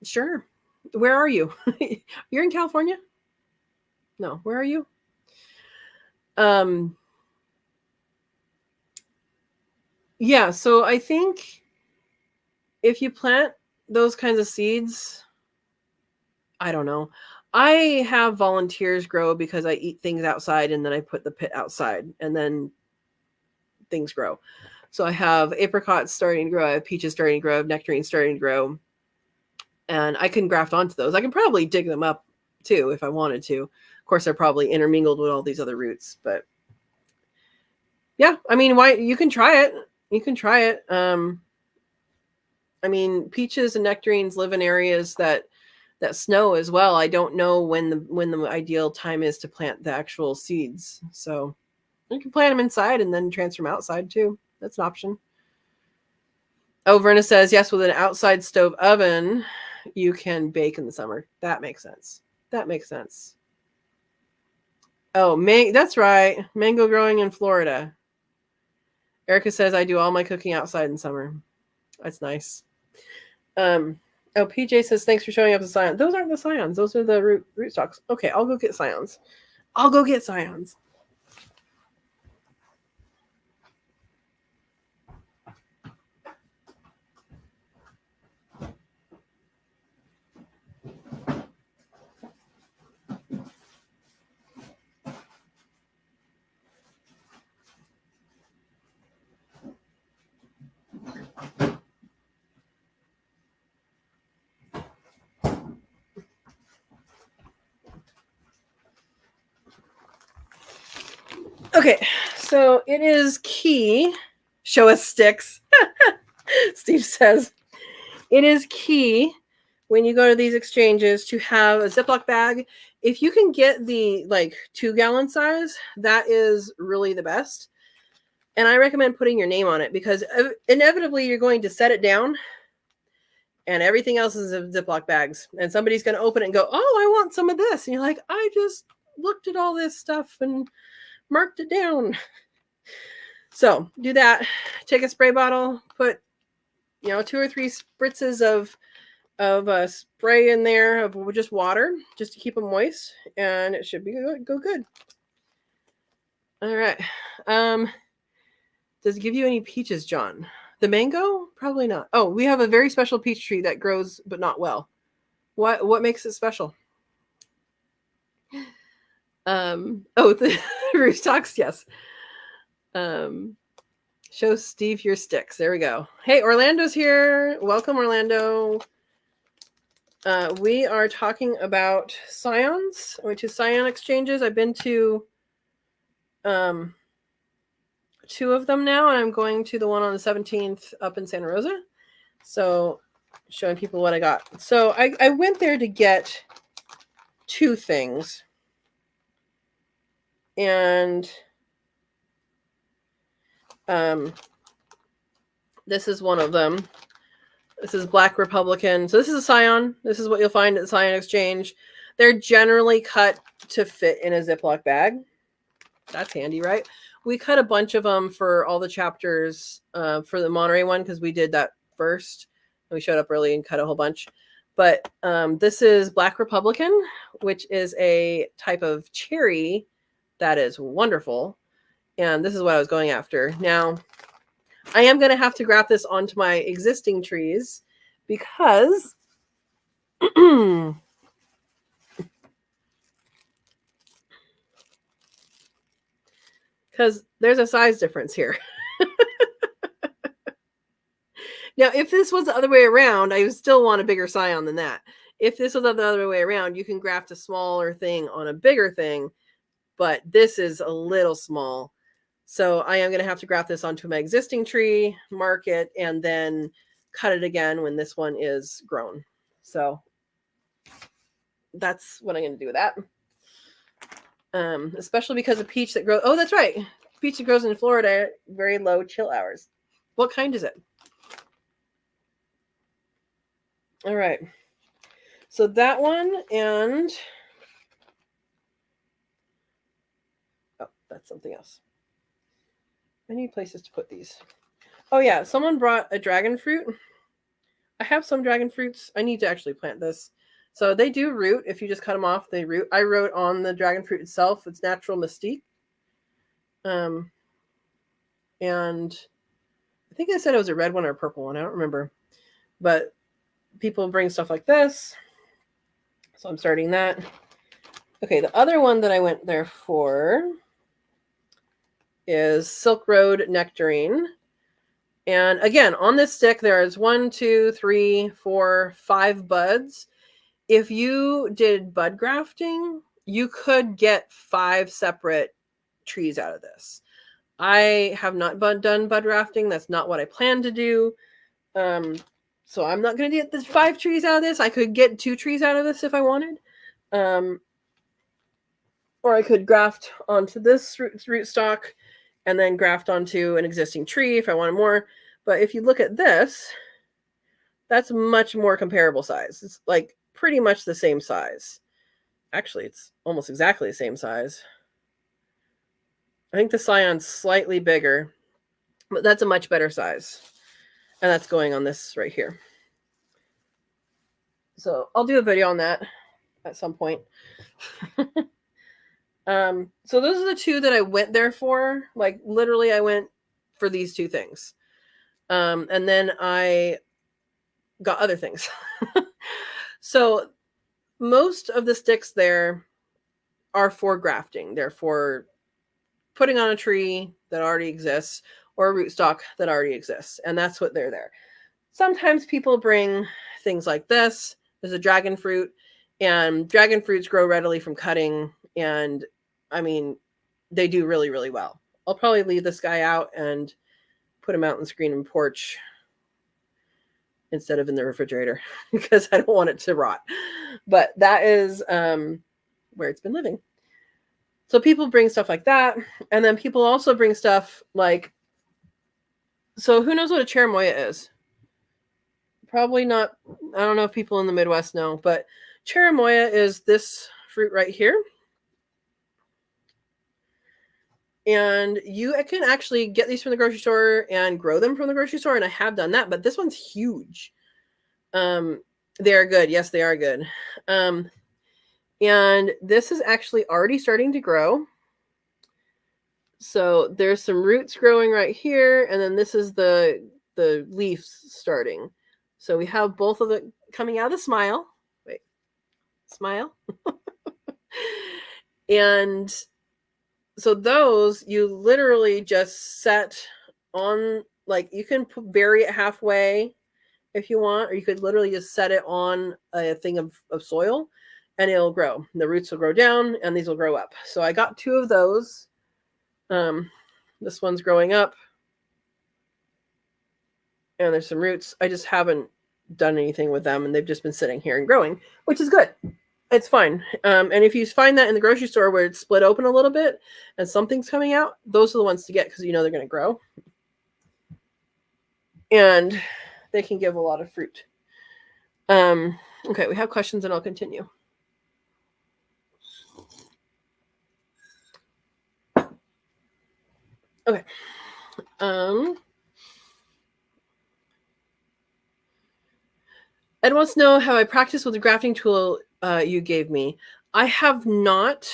Sure. Where are you? You're in California? No, where are you? Yeah, so I think if you plant those kinds of seeds, I don't know. I have volunteers grow because I eat things outside and then I put the pit outside and then things grow. So I have apricots starting to grow, I have peaches starting to grow, I have nectarines starting to grow. And I can graft onto those. I can probably dig them up too if I wanted to. Of course, they're probably intermingled with all these other roots, but yeah, I mean, why you can try it. You can try it. I mean, peaches and nectarines live in areas that snow as well. I don't know when the ideal time is to plant the actual seeds. So you can plant them inside and then transfer them outside too. That's an option. Oh, Verna says, yes, with an outside stove oven, you can bake in the summer. That makes sense. Oh, that's right. Mango growing in Florida. Erica says, I do all my cooking outside in summer. That's nice. Oh, PJ says, thanks for showing up the scions. Those aren't the scions. Those are the rootstocks. Okay, I'll go get scions. Okay, so it is key. Show us sticks. Steve says it is key when you go to these exchanges to have a Ziploc bag. If you can get the like 2-gallon size, that is really the best. And I recommend putting your name on it because inevitably you're going to set it down and everything else is in Ziploc bags. And somebody's going to open it and go, oh, I want some of this. And you're like, I just looked at all this stuff and marked it down. So do that. Take a spray bottle, put 2 or 3 spritzes of spray in there of just water just to keep them moist, and it should be go good. All right. Does it give you any peaches, John? The mango? Probably not. Oh, we have a very special peach tree that grows but not well. What makes it special? The roostocks, yes. Show Steve your sticks. There we go. Hey, Orlando's here. Welcome, Orlando. We are talking about scions, which is scion exchanges. I've been to 2 of them now, and I'm going to the one on the 17th up in Santa Rosa. So showing people what I got. So I went there to get 2 things. And this is one of them. This is Black Republican. So this is a scion. This is what you'll find at the Scion Exchange. They're generally cut to fit in a Ziploc bag. That's handy, right? We cut a bunch of them for all the chapters for the Monterey one because we did that first. We showed up early and cut a whole bunch. But this is Black Republican, which is a type of cherry that is wonderful. And this is what I was going after. Now, I am going to have to graft this onto my existing trees because there's a size difference here. Now, if this was the other way around, I would still want a bigger scion than that. If this was the other way around, you can graft a smaller thing on a bigger thing, but this is a little small. So I am going to have to graft this onto my existing tree, mark it, and then cut it again when this one is grown. So that's what I'm going to do with that. Especially because of peach that grows. Oh, that's right. Peach that grows in Florida, very low chill hours. What kind is it? All right. So that one, and oh, that's something else. I need places to put these. Oh yeah, someone brought a dragon fruit. I have some dragon fruits. I need to actually plant this. So they do root. If you just cut them off, they root. I wrote on the dragon fruit itself, it's natural mystique. And I think I said it was a red one or a purple one. I don't remember. But people bring stuff like this. So I'm starting that. Okay, the other one that I went there for is Silk Road Nectarine. And again, on this stick, there's 1, 2, 3, 4, 5 buds. If you did bud grafting, you could get 5 separate trees out of this. I have not done bud grafting. That's not what I plan to do. So I'm not going to get the 5 trees out of this. I could get 2 trees out of this if I wanted. Or I could graft onto this rootstock and then graft onto an existing tree if I wanted more. But if you look at this, that's much more comparable size. It's like pretty much the same size. Actually, it's almost exactly the same size. I think the scion's slightly bigger, but that's a much better size. And that's going on this right here. So I'll do a video on that at some point. So those are the 2 that I went there for. Like literally I went for these 2 things. And then I got other things. So most of the sticks there are for grafting. They're for putting on a tree that already exists or a rootstock that already exists. And that's what they're there. Sometimes people bring things like this. There's a dragon fruit, and dragon fruits grow readily from cutting. And I mean, they do really, really well. I'll probably leave this guy out and put him out in the screen and porch instead of in the refrigerator because I don't want it to rot. But that is where it's been living. So people bring stuff like that. And then people also bring stuff like, so who knows what a cherimoya is? Probably not. I don't know if people in the Midwest know, but cherimoya is this fruit right here. And you can actually get these from the grocery store and grow them from the grocery store. And I have done that, but this one's huge. They are good. Yes, they are good. And this is actually already starting to grow. So there's some roots growing right here. And then this is the leaves starting. So we have both of it coming out of the smile. Wait, smile. And so those you literally just set on, like you can bury it halfway if you want, or you could literally just set it on a thing of soil and it'll grow. The roots will grow down and these will grow up. So I got 2 of those. This one's growing up and there's some roots. I just haven't done anything with them and they've just been sitting here and growing, which is good. It's fine. And if you find that in the grocery store where it's split open a little bit and something's coming out, those are the ones to get because you know they're going to grow. And they can give a lot of fruit. Okay, we have questions and I'll continue. Okay. Ed wants to know how I practice with the grafting tool you gave me. I have not.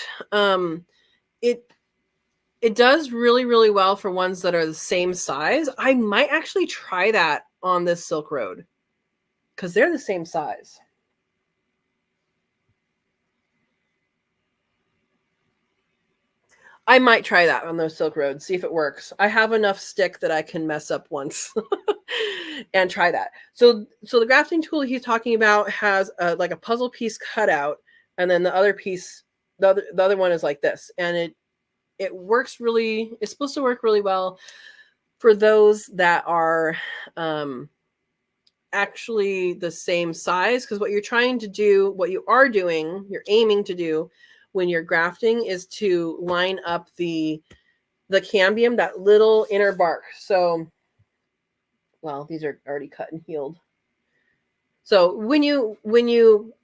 It does really, really well for ones that are the same size. I might actually try that on this Silk Road because they're the same size. I might try that on those Silk Roads, see if it works. I have enough stick that I can mess up once and try that. So the grafting tool he's talking about has like a puzzle piece cut out, and then the other piece, the other one is like this, and it works really. It's supposed to work really well for those that are actually the same size, because what you're trying to do, what you are doing, you're aiming to do when you're grafting is to line up the cambium, that little inner bark. So, well, these are already cut and healed. So when you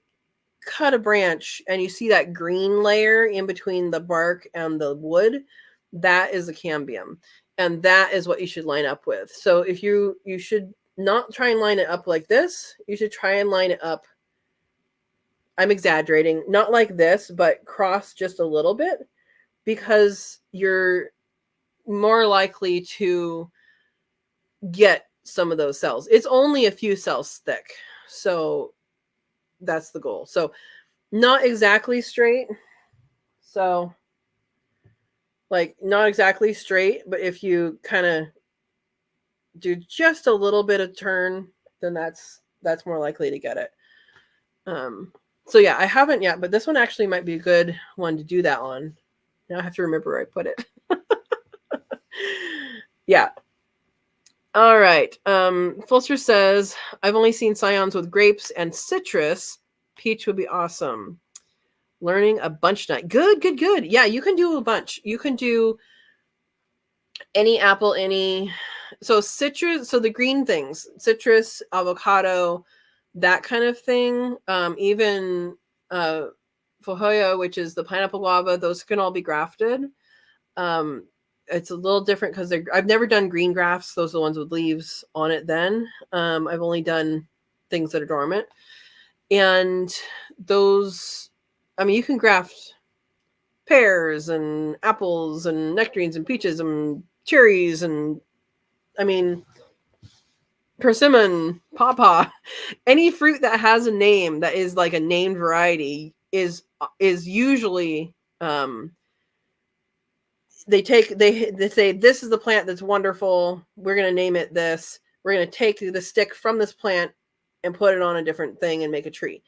cut a branch and you see that green layer in between the bark and the wood, that is the cambium. And that is what you should line up with. So if you should not try and line it up like this, you should try and line it up, I'm exaggerating, not like this, but cross just a little bit, because you're more likely to get some of those cells. It's only a few cells thick. So that's the goal. So not exactly straight. So like not exactly straight, but if you kind of do just a little bit of turn, then that's more likely to get it. So yeah, I haven't yet, but this one actually might be a good one to do that on. Now I have to remember where I put it. Yeah. All right. Fulster says, I've only seen scions with grapes and citrus. Peach would be awesome. Learning a bunch nut. Good. Yeah, you can do a bunch. You can do any apple, so citrus, so the green things, citrus, avocado, that kind of thing. Even Fohoya, which is the pineapple guava, those can all be grafted. It's a little different because I've never done green grafts. Those are the ones with leaves on it then. I've only done things that are dormant. And those, I mean, you can graft pears and apples and nectarines and peaches and cherries and, I mean, persimmon, pawpaw, any fruit that has a name that is like a named variety is usually they say this is the plant that's wonderful, we're going to name it this, we're going to take the stick from this plant and put it on a different thing and make a tree.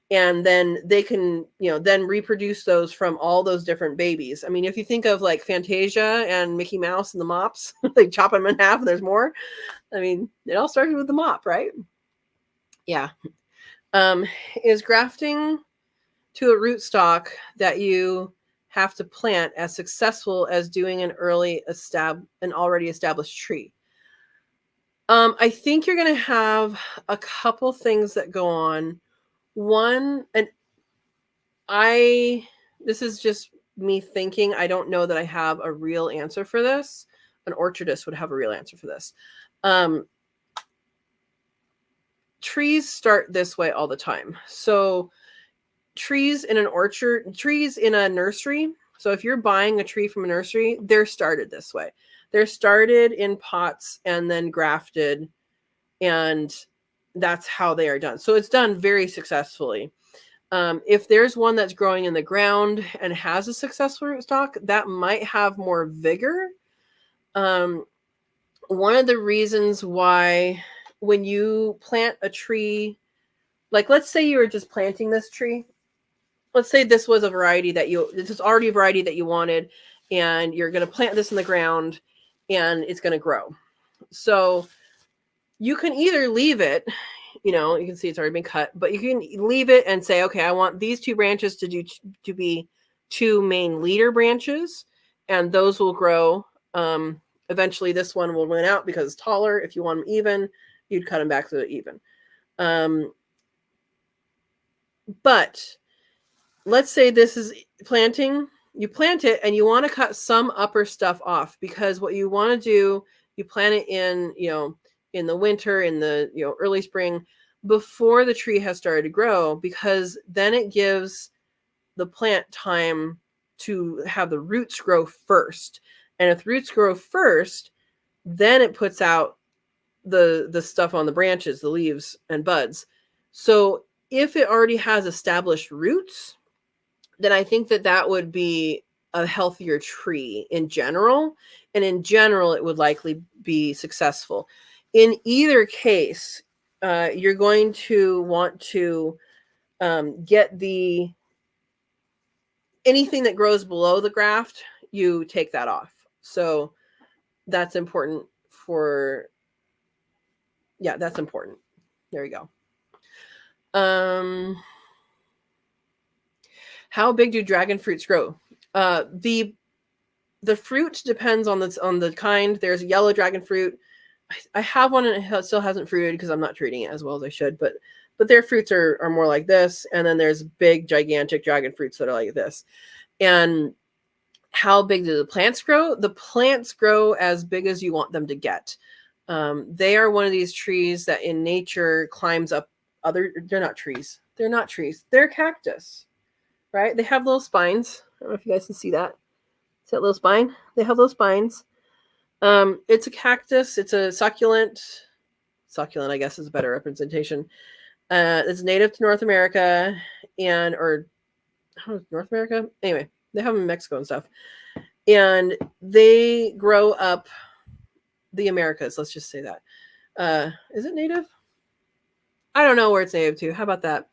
And then they can, then reproduce those from all those different babies. I mean, if you think of like Fantasia and Mickey Mouse and the mops, they chop them in half and there's more. I mean, it all started with the mop, right? Yeah. Is grafting to a rootstock that you have to plant as successful as doing an already established tree? I think you're going to have a couple things that go on. One, and this is just me thinking, I don't know that I have a real answer for this. An orchardist would have a real answer for this. Trees start this way all the time. So trees in an orchard, trees in a nursery. So if you're buying a tree from a nursery, they're started this way. They're started in pots and then grafted, and that's how they are done. So it's done very successfully. If there's one that's growing in the ground and has a successful rootstock, that might have more vigor. One of the reasons why when you plant a tree, like let's say you were just planting this tree. Let's say this was a variety this is already a variety that you wanted, and you're going to plant this in the ground and it's going to grow. So you can either leave it, you can see it's already been cut, but you can leave it and say, okay, I want these 2 branches to be 2 main leader branches, and those will grow. Eventually this one will win out because it's taller. If you want them even, you'd cut them back to even. But let's say this is planting. You plant it and you want to cut some upper stuff off, because what you want to do, you plant it in, in the winter, in the early spring, before the tree has started to grow, because then it gives the plant time to have the roots grow first. And if roots grow first, then it puts out the stuff on the branches, the leaves and buds. So if it already has established roots, then I think that would be a healthier tree in general. And in general, it would likely be successful. In either case, you're going to want to get anything that grows below the graft, you take that off. So that's important that's important. There you go. How big do dragon fruits grow? The fruit depends on the kind. There's a yellow dragon fruit. I have one and it still hasn't fruited because I'm not treating it as well as I should, but their fruits are more like this. And then there's big, gigantic dragon fruits that are like this. And how big do the plants grow? The plants grow as big as you want them to get. They are one of these trees that in nature climbs up they're not trees. They're cactus, right? They have little spines. I don't know if you guys can see that. Is that little spine? They have little spines. It's a cactus. It's a succulent. Succulent, I guess, is a better representation. It's native to North America North America? Anyway, they have them in Mexico and stuff. And they grow up the Americas. Let's just say that. Is it native? I don't know where it's native to. How about that?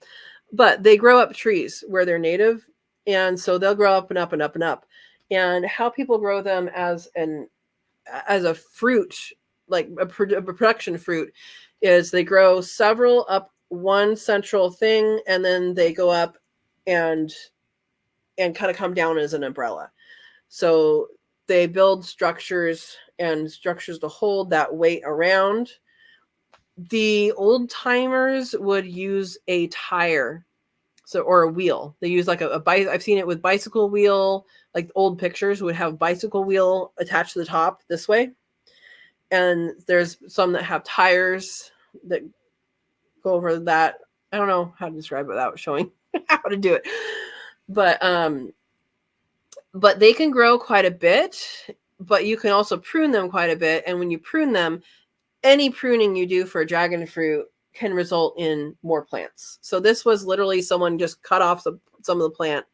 But they grow up trees where they're native. And so they'll grow up and up and up and up. And how people grow them as a fruit, like a production fruit, is they grow several up one central thing, and then they go up and kind of come down as an umbrella. So they build structures to hold that weight around. The old timers would use a tire, or a wheel. They use like I've seen it with bicycle wheel, like old pictures would have bicycle wheel attached to the top this way. And there's some that have tires that go over that. I don't know how to describe it without showing how to do it. But they can grow quite a bit, but you can also prune them quite a bit. And when you prune them, any pruning you do for a dragon fruit can result in more plants. So this was literally someone just cut off some of the plant.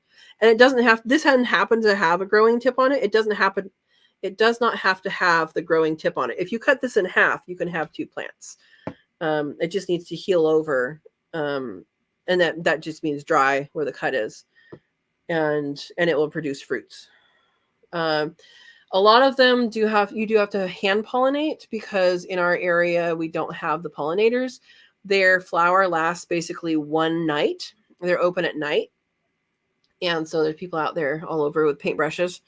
And this hadn't happened to have a growing tip on it. It does not have to have the growing tip on it. If you cut this in half, you can have 2 plants. It just needs to heal over and that just means dry where the cut is, and it will produce fruits. A lot of them you do have to hand pollinate, because in our area we don't have the pollinators. Their flower lasts basically one night. They're open at night, and so there's people out there all over with paintbrushes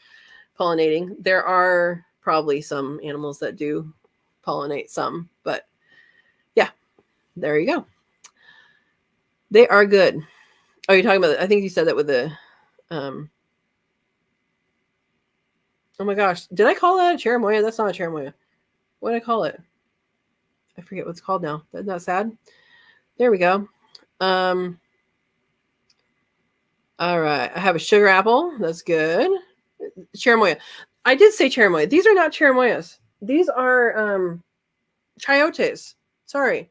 pollinating. There are probably some animals that do pollinate some, but yeah, there you go. They are good. Oh, you're talking about, I think you said that with the oh my gosh, did I call that a cherimoya? That's not a cherimoya. What did I call it? I forget what it's called now. Isn't that sad? There we go. All right, I have a sugar apple. That's good. Cherimoya. I did say cherimoya. These are not cherimoyas. These are chayotes. Sorry.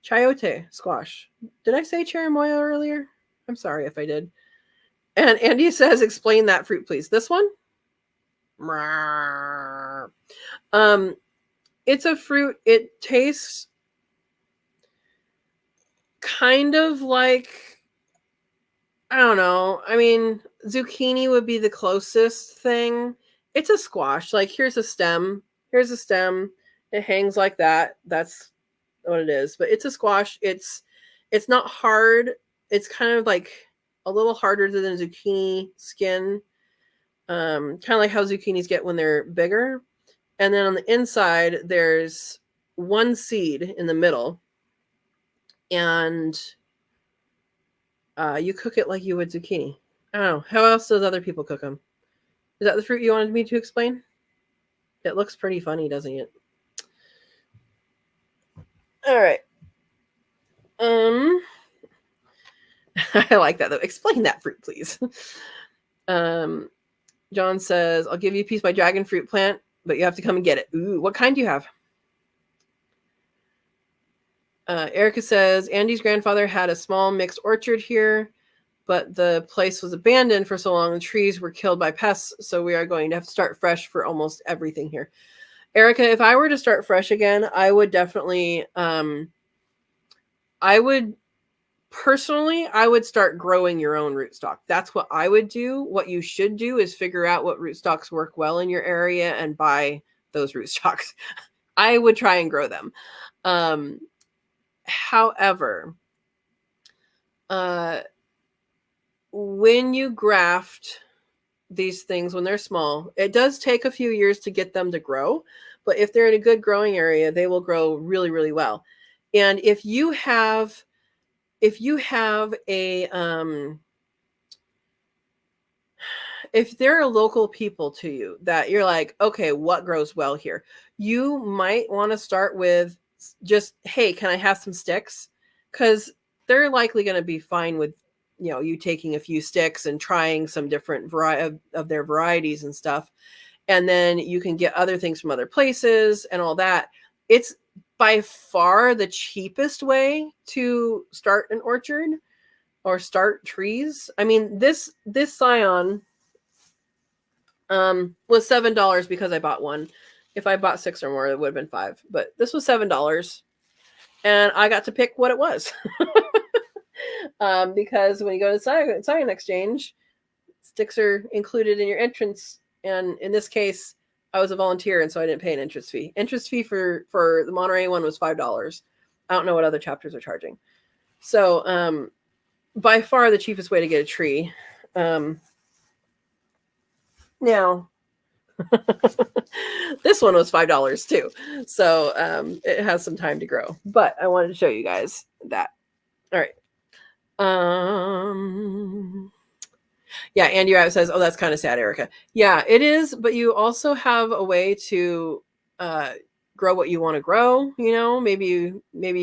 Chayote squash. Did I say cherimoya earlier? I'm sorry if I did. And Andy says, explain that fruit, please. This one? It's a fruit. It tastes kind of like, I don't know. I mean, zucchini would be the closest thing. It's a squash. Like, here's a stem. Here's a stem. It hangs like that. That's what it is. But it's a squash. It's not hard. It's kind of like a little harder than a zucchini skin. Kind of like how zucchinis get when they're bigger. And then on the inside, there's one seed in the middle. And you cook it like you would zucchini. I don't know. How else does other people cook them? Is that the fruit you wanted me to explain? It looks pretty funny, doesn't it? All right. I like that though. Explain that fruit, please. John says, I'll give you a piece of my dragon fruit plant, but you have to come and get it. Ooh, what kind do you have? Erica says, Andy's grandfather had a small mixed orchard here, but the place was abandoned for so long. The trees were killed by pests, so we are going to have to start fresh for almost everything here. Erica, if I were to start fresh again, I would definitely, I would start growing your own rootstock. That's what I would do. What you should do is figure out what rootstocks work well in your area and buy those rootstocks. I would try and grow them. However, when you graft these things when they're small, it does take a few years to get them to grow. But if they're in a good growing area, they will grow really, really well. And if you have a if there are local people to you that you're like, okay, what grows well here? You might want to start with just, hey, can I have some sticks? Because they're likely going to be fine with, you taking a few sticks and trying some different variety of their varieties and stuff. And then you can get other things from other places and all that. It's by far the cheapest way to start an orchard or start trees. I mean, this scion was $7 because I bought one. If I bought 6 or more, it would have been $5. But this was $7, and I got to pick what it was. Because when you go to scion exchange, sticks are included in your entrance. And in this case, I was a volunteer, and so I didn't pay an entrance fee. Entrance fee for the Monterey one was $5. I don't know what other chapters are charging. So by far the cheapest way to get a tree. Now, this one was $5 too. So it has some time to grow. But I wanted to show you guys that. All right. Yeah, Andy Rabbit says, oh, that's kind of sad, Erica. Yeah, it is, but you also have a way to grow what you want to grow, maybe you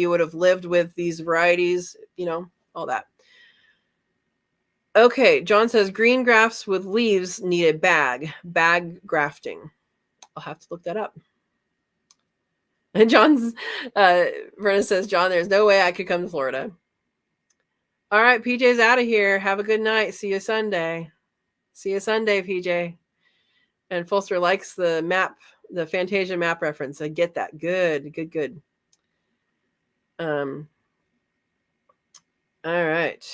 would have lived with these varieties, all that. Okay, John says green grafts with leaves need a bag grafting. I'll have to look that up. And Verna says, John, there's no way I could come to Florida. All right, PJ's out of here. Have a good night. See you Sunday. PJ. And Fulster likes the map, the Fantasia map reference. I get that. Good. All right.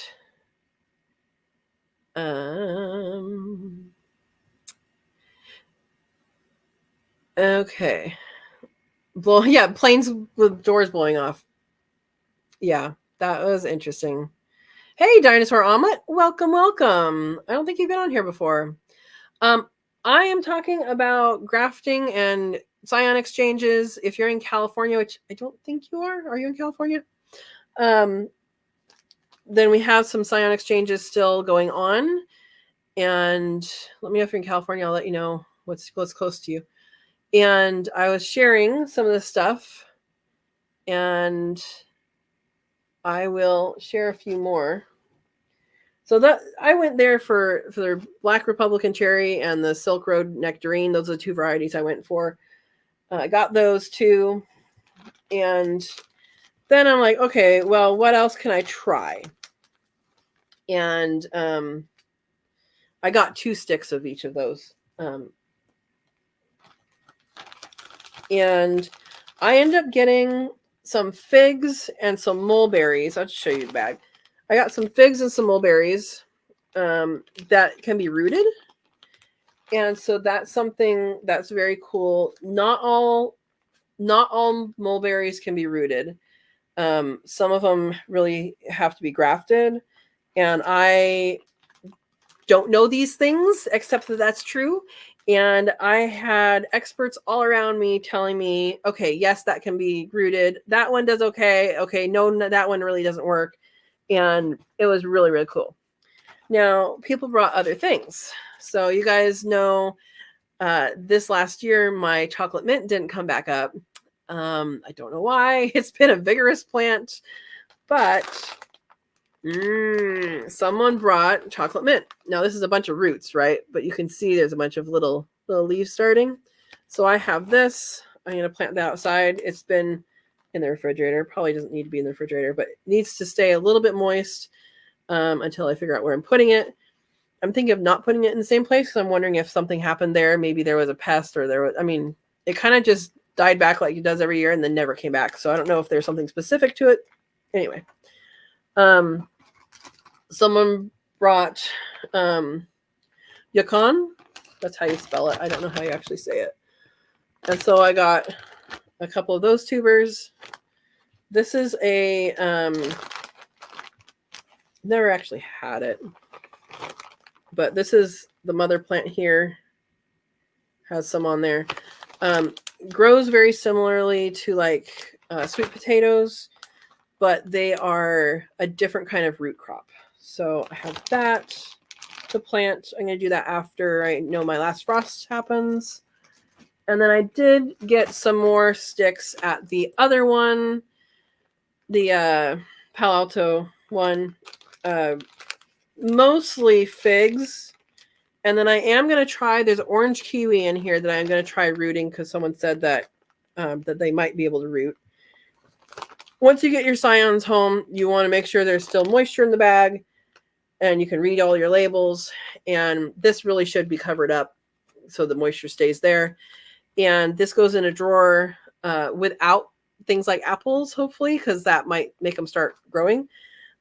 Okay. Well, yeah, planes with doors blowing off. Yeah, that was interesting. Hey, Dinosaur Omelet, welcome, welcome. I don't think you've been on here before. I am talking about grafting and scion exchanges. If you're in California, which I don't think you are you in California? Then we have some scion exchanges still going on. And let me know if you're in California. I'll let you know what's close to you. And I was sharing some of this stuff, and I will share a few more. So that I went there for the Black Republican cherry and the Silk Road nectarine. Those are the two varieties I went for. I got those two, and then I'm like, okay, well, what else can I try? And I got 2 sticks of each of those. And I ended up getting some figs and some mulberries. I'll just show you the bag. I got some figs and some mulberries that can be rooted. And so that's something that's very cool. Not all mulberries can be rooted. Some of them really have to be grafted. And I don't know these things, except that that's true. And I had experts all around me telling me, okay, yes, that can be rooted. That one does okay. Okay, no, that one really doesn't work. And it was really, really cool. Now, people brought other things. So you guys know this last year, my chocolate mint didn't come back up. I don't know why. It's been a vigorous plant, but someone brought chocolate mint. Now this is a bunch of roots, right? But you can see there's a bunch of little leaves starting. So I have this. I'm going to plant that outside. It's been in the refrigerator. Probably doesn't need to be in the refrigerator, but it needs to stay a little bit moist until I figure out where I'm putting it. I'm thinking of not putting it in the same place because I'm wondering if something happened there. Maybe there was a pest or it kind of just died back like it does every year and then never came back. So I don't know if there's something specific to it. Anyway, someone brought yacon. That's how you spell it. I don't know how you actually say it. And so I got a couple of those tubers. This is a never actually had it, but this is the mother plant here. Has some on there. Grows very similarly to like sweet potatoes, but they are a different kind of root crop. So I have that to plant. I'm going to do that after I know my last frost happens. And then I did get some more sticks at the other one, the Palo Alto one, mostly figs. And then I am going to try, there's orange kiwi in here that I'm going to try rooting because someone said that that they might be able to root. Once you get your scions home, you want to make sure there's still moisture in the bag and you can read all your labels. And this really should be covered up so the moisture stays there. And this goes in a drawer without things like apples, hopefully, because that might make them start growing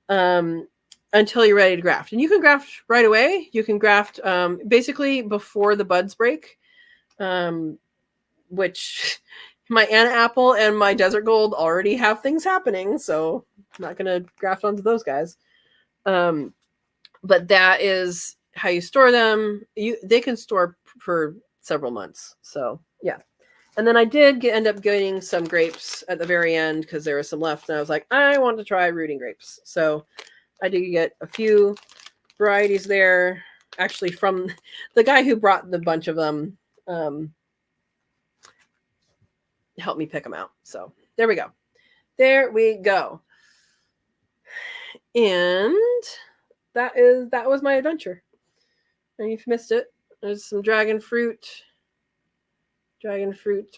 until you're ready to graft. And you can graft right away. You can graft basically before the buds break, which my Anna apple and my desert gold already have things happening. So I'm not going to graft onto those guys. But that is how you store them. They can store for several months. So yeah. And then I did end up getting some grapes at the very end because there was some left. And I was like, I want to try rooting grapes. So I did get a few varieties there. Actually, from the guy who brought the bunch of them, helped me pick them out. So there we go. There we go. And that was my adventure. And you've missed it. There's some dragon fruit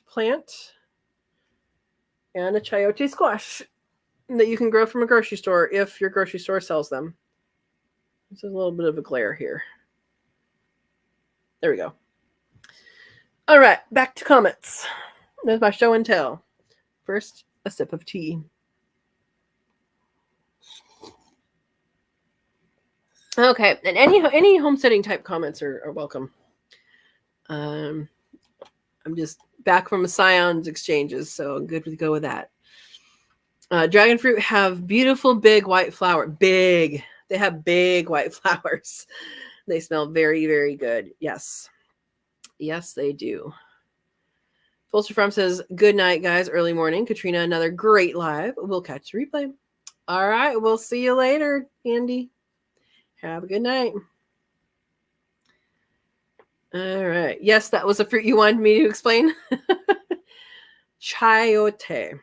plant and a chayote squash that you can grow from a grocery store if your grocery store sells them. There's a little bit of a glare here. There we go. All right, back to comments. There's my show and tell. First, a sip of tea. Okay, and any homesteading type comments are welcome. I'm just back from a Scions exchanges, so I'm good to go with that. Dragon fruit have beautiful big white flower. Big. They have big white flowers. They smell very, very good. Yes. Yes, they do. Bolster Farm says, good night, guys. Early morning. Katrina, another great live. We'll catch the replay. All right. We'll see you later, Andy. Have a good night. All right. Yes, that was a fruit you wanted me to explain. Chayote.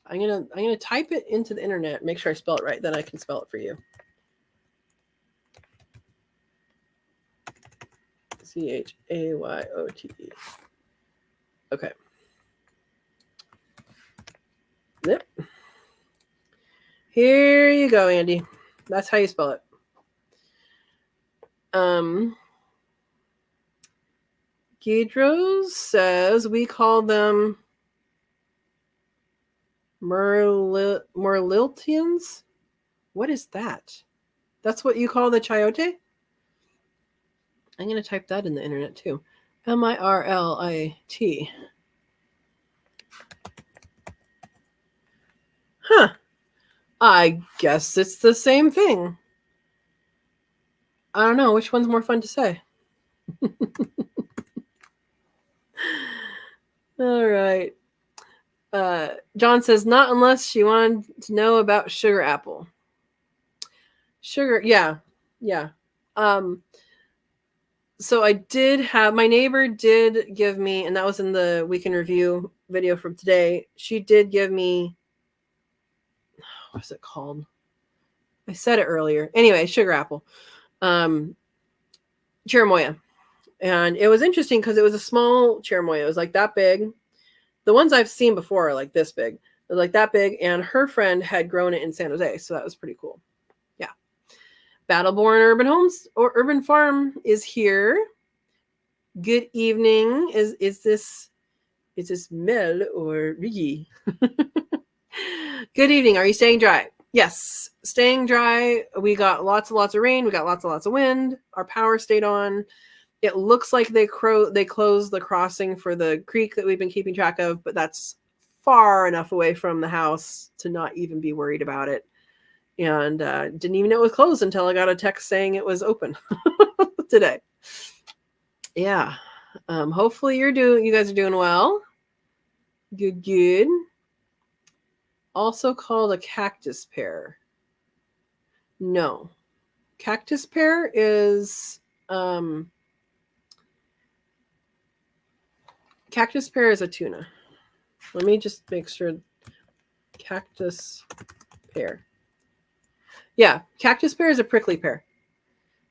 I'm gonna type it into the internet, make sure I spell it right, then I can spell it for you. Chayote. Okay. Yep. Here you go, Andy. That's how you spell it. Gidros says we call them Merliltians. What is that? That's what you call the chayote? I'm going to type that in the internet too. Mirlit. Huh. I guess it's the same thing. I don't know. Which one's more fun to say? All right. John says, not unless she wanted to know about sugar apple. Sugar, yeah. So I did have, my neighbor did give me, and that was in the weekend review video from today. She did give me, what's it called? I said it earlier. Anyway, sugar apple. Cherimoya. And it was interesting because it was a small cherimoya. It was like that big. The ones I've seen before are like this big. They're like that big. And her friend had grown it in San Jose. So that was pretty cool. Yeah. Battleborn Urban Homes or Urban Farm is here. Good evening. Is this Mel or Rigi? Good evening. Are you staying dry? Yes, staying dry. We got lots and lots of rain. We got lots and lots of wind. Our power stayed on. It looks like they closed the crossing for the creek that we've been keeping track of, but that's far enough away from the house to not even be worried about it. And didn't even know it was closed until I got a text saying it was open today. Yeah. Hopefully you guys are doing well. Good. Also called a cactus pear. No. Cactus pear is cactus pear is a tuna. Let me just make sure. Cactus pear. Yeah, cactus pear is a prickly pear.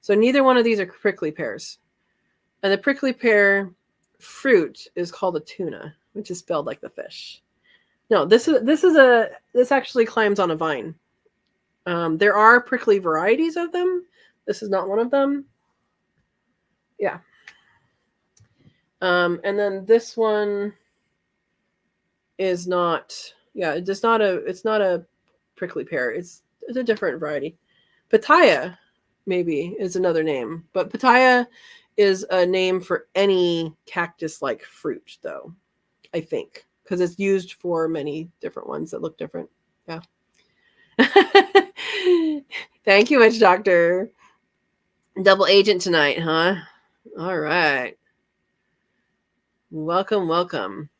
So neither one of these are prickly pears. And the prickly pear fruit is called a tuna, which is spelled like the fish. No, this actually climbs on a vine. There are prickly varieties of them. This is not one of them. Yeah. And then this one is not. Yeah, it's not a prickly pear. It's a different variety. Pitaya, maybe, is another name, but pitaya is a name for any cactus-like fruit, though. I think. Because it's used for many different ones that look different. Yeah. Thank you, Witch Doctor. Double agent tonight, huh? All right. Welcome.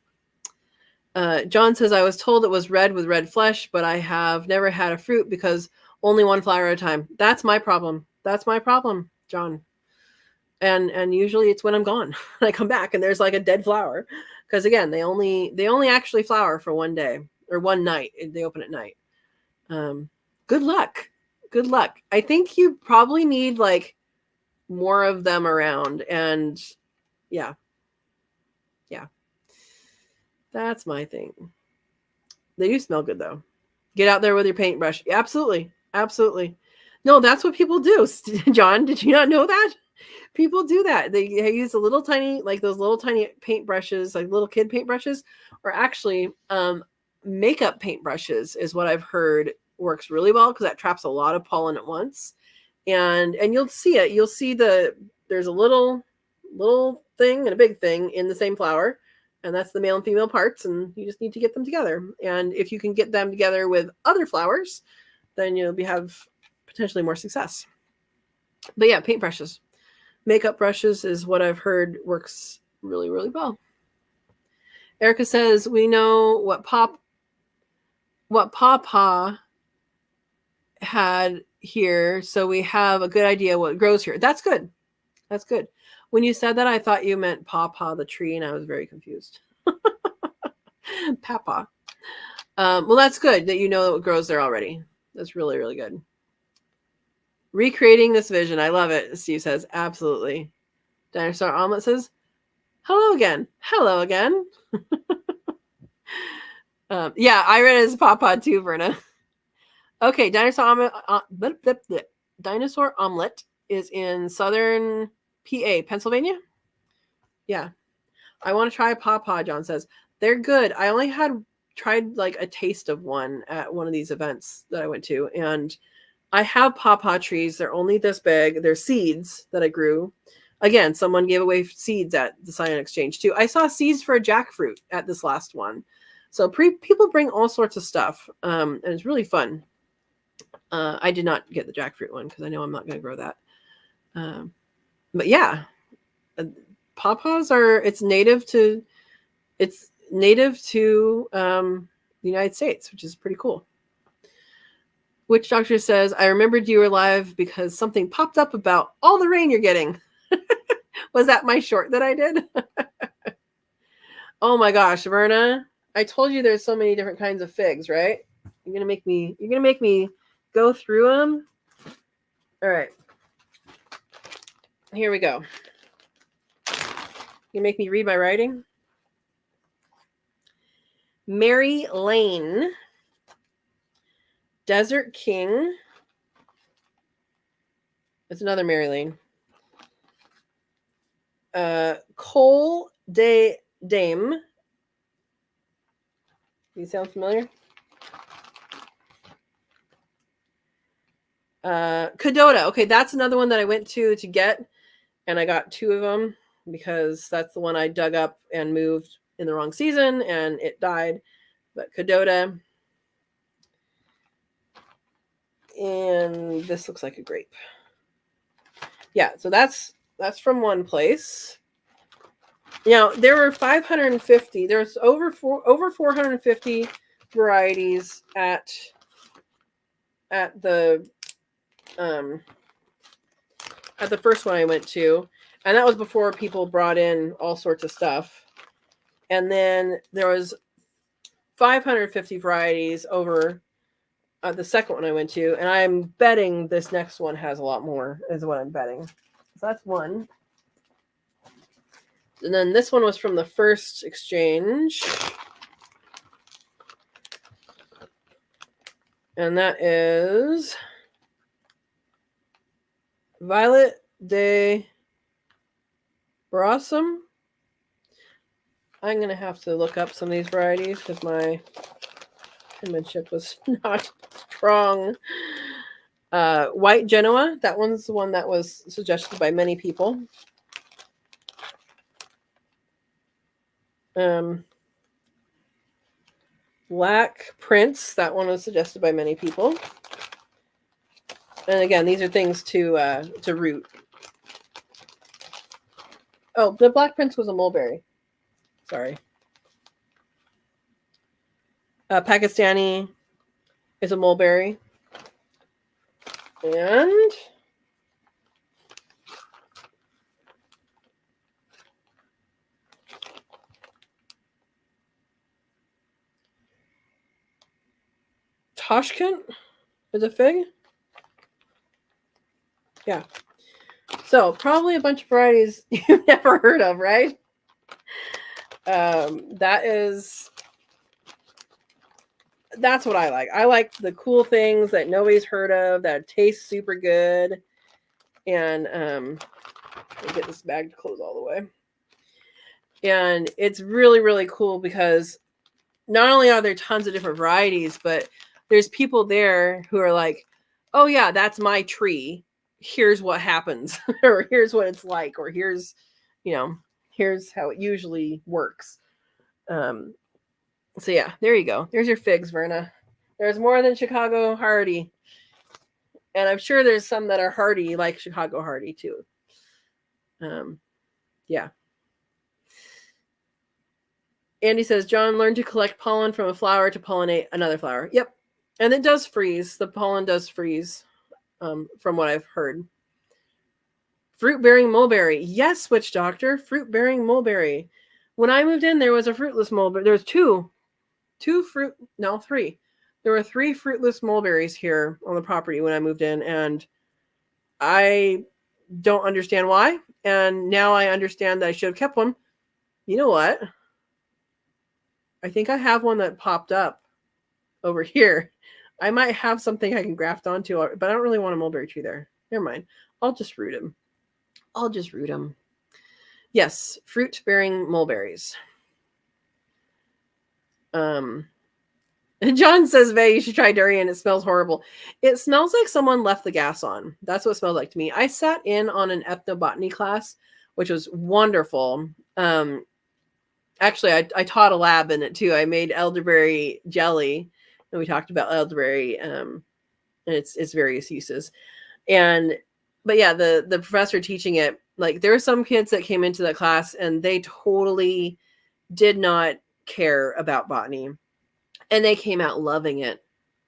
John says, I was told it was red with red flesh, but I have never had a fruit because only one flower at a time. That's my problem. John. And usually it's when I'm gone. I come back and there's like a dead flower. Because again, they only actually flower for one day or one night. They open at night. Good luck. I think you probably need like more of them around. And yeah. That's my thing. They do smell good though. Get out there with your paintbrush. Absolutely. No, that's what people do. John, did you not know that? People do that. They use a little tiny, like those little tiny paintbrushes, like little kid paintbrushes, or actually makeup paintbrushes is what I've heard works really well because that traps a lot of pollen at once. And you'll see it. You'll see there's a little thing and a big thing in the same flower, and that's the male and female parts, and you just need to get them together. And if you can get them together with other flowers, then you'll have potentially more success. But yeah, paintbrushes. Makeup brushes is what I've heard works really, really well. Erica says, we know what Pawpaw had here, so we have a good idea what grows here. That's good. That's good. When you said that, I thought you meant Pawpaw the tree, and I was very confused. Pawpaw. Well, that's good that you know what grows there already. That's really, really good. Recreating this vision. I love it, Steve says. Absolutely. Dinosaur Omelet says, hello again. Hello again. Yeah, I read it as Pawpaw too, Verna. Okay, Dinosaur Omelet is in southern PA, Pennsylvania. Yeah. I want to try Pawpaw, John says. They're good. I only tried like a taste of one at one of these events that I went to, and I have Pawpaw trees. They're only this big. They're seeds that I grew. Again, someone gave away seeds at the Silent Exchange too. I saw seeds for a jackfruit at this last one. So people bring all sorts of stuff, and it's really fun. I did not get the jackfruit one because I know I'm not going to grow that. But yeah, pawpaws it's native to the United States, which is pretty cool. Witch Doctor says, I remembered you were live because something popped up about all the rain you're getting. Was that my short that I did? Oh my gosh, Verna. I told you there's so many different kinds of figs, right? You're gonna make me go through them. All right. Here we go. You make me read my writing. Mary Lane. Desert King. It's another Mary Lane. Cole de Dame. These sound familiar? Cadota. Okay, that's another one that I went to get, and I got 2 of them because that's the one I dug up and moved in the wrong season, and it died. But Cadota. And this looks like a grape. Yeah, so that's from one place. Now, there were 550. There's over 450 varieties at the first one I went to, and that was before people brought in all sorts of stuff. And then there was 550 varieties over the second one I went to, and I'm betting this next one has a lot more, is what I'm betting. So that's one. And then this one was from the first exchange. And that is Violet de Blossom. I'm going to have to look up some of these varieties because my penmanship was not strong. White Genoa. That one's the one that was suggested by many people. Black Prince. That one was suggested by many people. And again, these are things to root. Oh, the Black Prince was a mulberry. Sorry. Pakistani is a mulberry. And Tashkent is a fig. Yeah. So probably a bunch of varieties you've never heard of, right? That's what I like. I like the cool things that nobody's heard of that taste super good. And let me get this bag to close all the way. And it's really, really cool because not only are there tons of different varieties, but there's people there who are like, oh yeah, that's my tree. here's what happens, or here's what it's like, or here's, here's how it usually works. So yeah, there you go. There's your figs, Verna. There's more than Chicago hardy. And I'm sure there's some that are hardy, like Chicago hardy too. Yeah. Andy says, John learned to collect pollen from a flower to pollinate another flower. Yep. And it does freeze. The pollen does freeze, from what I've heard. Fruit-bearing mulberry. Yes, witch doctor. Fruit-bearing mulberry. When I moved in, there was a fruitless mulberry. There was three. There were 3 fruitless mulberries here on the property when I moved in, and I don't understand why. And now I understand that I should have kept one. You know what? I think I have one that popped up over here. I might have something I can graft onto, but I don't really want a mulberry tree there. Never mind. I'll just root him. Yes, fruit-bearing mulberries. John says, Vay, you should try durian. It smells horrible. It smells like someone left the gas on. That's what it smells like to me. I sat in on an ethnobotany class, which was wonderful. Actually, I taught a lab in it too. I made elderberry jelly, and we talked about elderberry and its various uses. But yeah, the professor teaching it, like there were some kids that came into the class and they totally did not care about botany, and they came out loving it.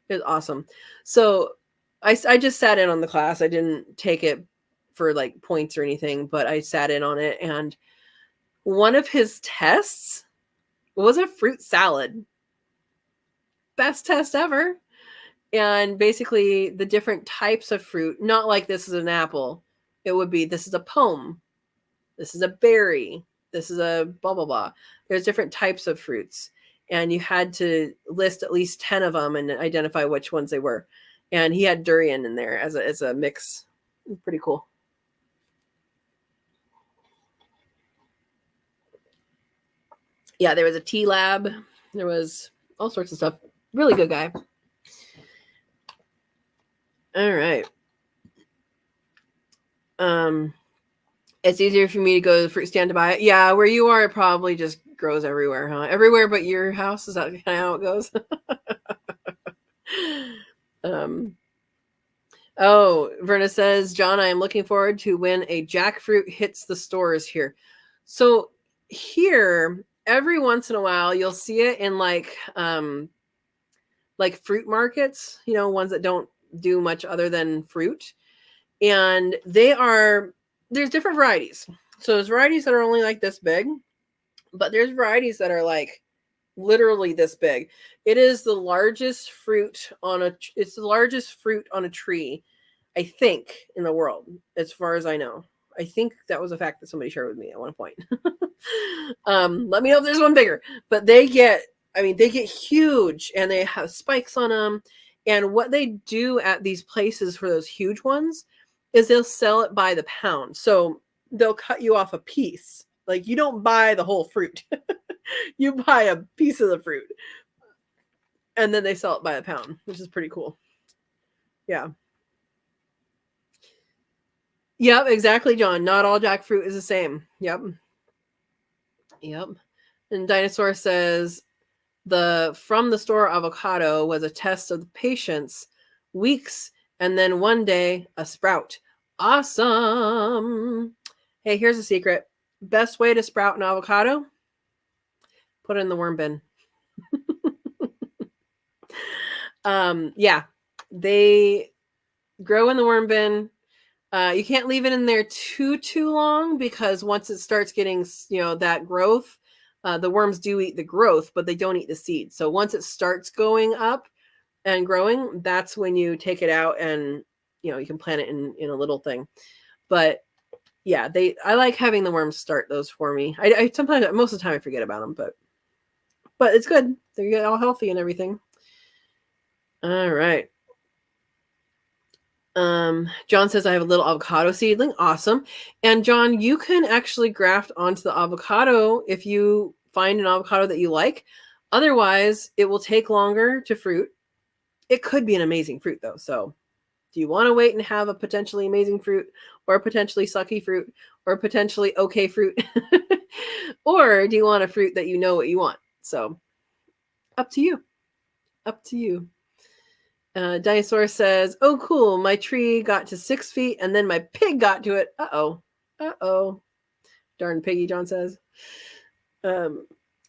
It was awesome. So I just sat in on the class. I didn't take it for like points or anything, but I sat in on it, and one of his tests was a fruit salad. Best test ever. And basically the different types of fruit, not like this is an apple. It would be, this is a pome. This is a berry. This is a blah, blah, blah. There's different types of fruits. And you had to list at least 10 of them and identify which ones they were. And he had durian in there as a mix. Pretty cool. Yeah, there was a tea lab. There was all sorts of stuff. Really good guy. All right. It's easier for me to go to the fruit stand to buy it. Yeah, where you are, it probably just grows everywhere, huh? Everywhere but your house. Is that kind of how it goes? Oh, Verna says, John, I am looking forward to when a jackfruit hits the stores here. So here, every once in a while, you'll see it in like fruit markets, ones that don't do much other than fruit. And there's different varieties. So there's varieties that are only like this big, but there's varieties that are like literally this big. It is the largest fruit on a tree, I think, in the world, as far as I know. I think that was a fact that somebody shared with me at one point. Let me know if there's one bigger. But they get huge, and they have spikes on them. And what they do at these places for those huge ones is they'll sell it by the pound. So they'll cut you off a piece. Like, you don't buy the whole fruit. You buy a piece of the fruit. And then they sell it by the pound, which is pretty cool. Yeah. Yep, exactly, John. Not all jackfruit is the same. Yep. And Dinosaur says, from the store avocado was a test of the patience, weeks, and then one day a sprout. Awesome. Hey, here's a secret. Best way to sprout an avocado? Put it in the worm bin. Yeah, they grow in the worm bin. You can't leave it in there too long, because once it starts getting, that growth, the worms do eat the growth, but they don't eat the seed. So once it starts going up and growing, that's when you take it out and, you can plant it in a little thing. But yeah, I like having the worms start those for me. I sometimes, most of the time, I forget about them, but it's good. They get all healthy and everything. All right. John says, I have a little avocado seedling. Awesome. And John, you can actually graft onto the avocado if you find an avocado that you like. Otherwise, it will take longer to fruit. It could be an amazing fruit though. So Do you want to wait and have a potentially amazing fruit, or a potentially sucky fruit, or potentially okay fruit? Or do you want a fruit that you know what you want? So up to you. Up to you. Dinosaur says, oh, cool. My tree got to 6 feet and then my pig got to it. Uh-oh. Uh-oh. Darn piggy, John says.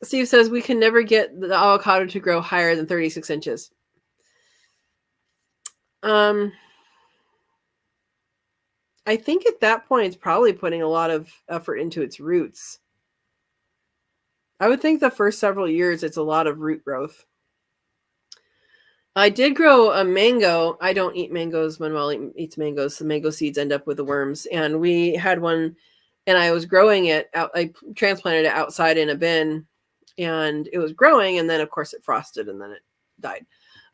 Steve says, we can never get the avocado to grow higher than 36 inches. I think at that point, it's probably putting a lot of effort into its roots. I would think the first several years, it's a lot of root growth. I did grow a mango. I don't eat mangoes. Manuel eats mangoes. The mango seeds end up with the worms. And we had one, and I was growing it out. I transplanted it outside in a bin, and it was growing. And then, of course, it frosted, and then it died.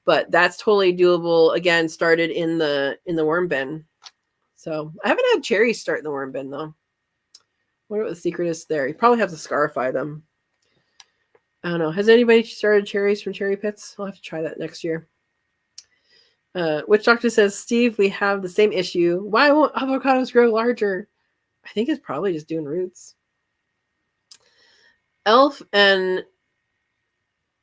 But that's totally doable. Again, started in the worm bin. So I haven't had cherries start in the worm bin, though. I wonder what the secret is there. You probably have to scarify them. I don't know. Has anybody started cherries from cherry pits? I'll have to try that next year. Witch Doctor says, Steve, we have the same issue. Why won't avocados grow larger? I think it's probably just doing roots. Elf and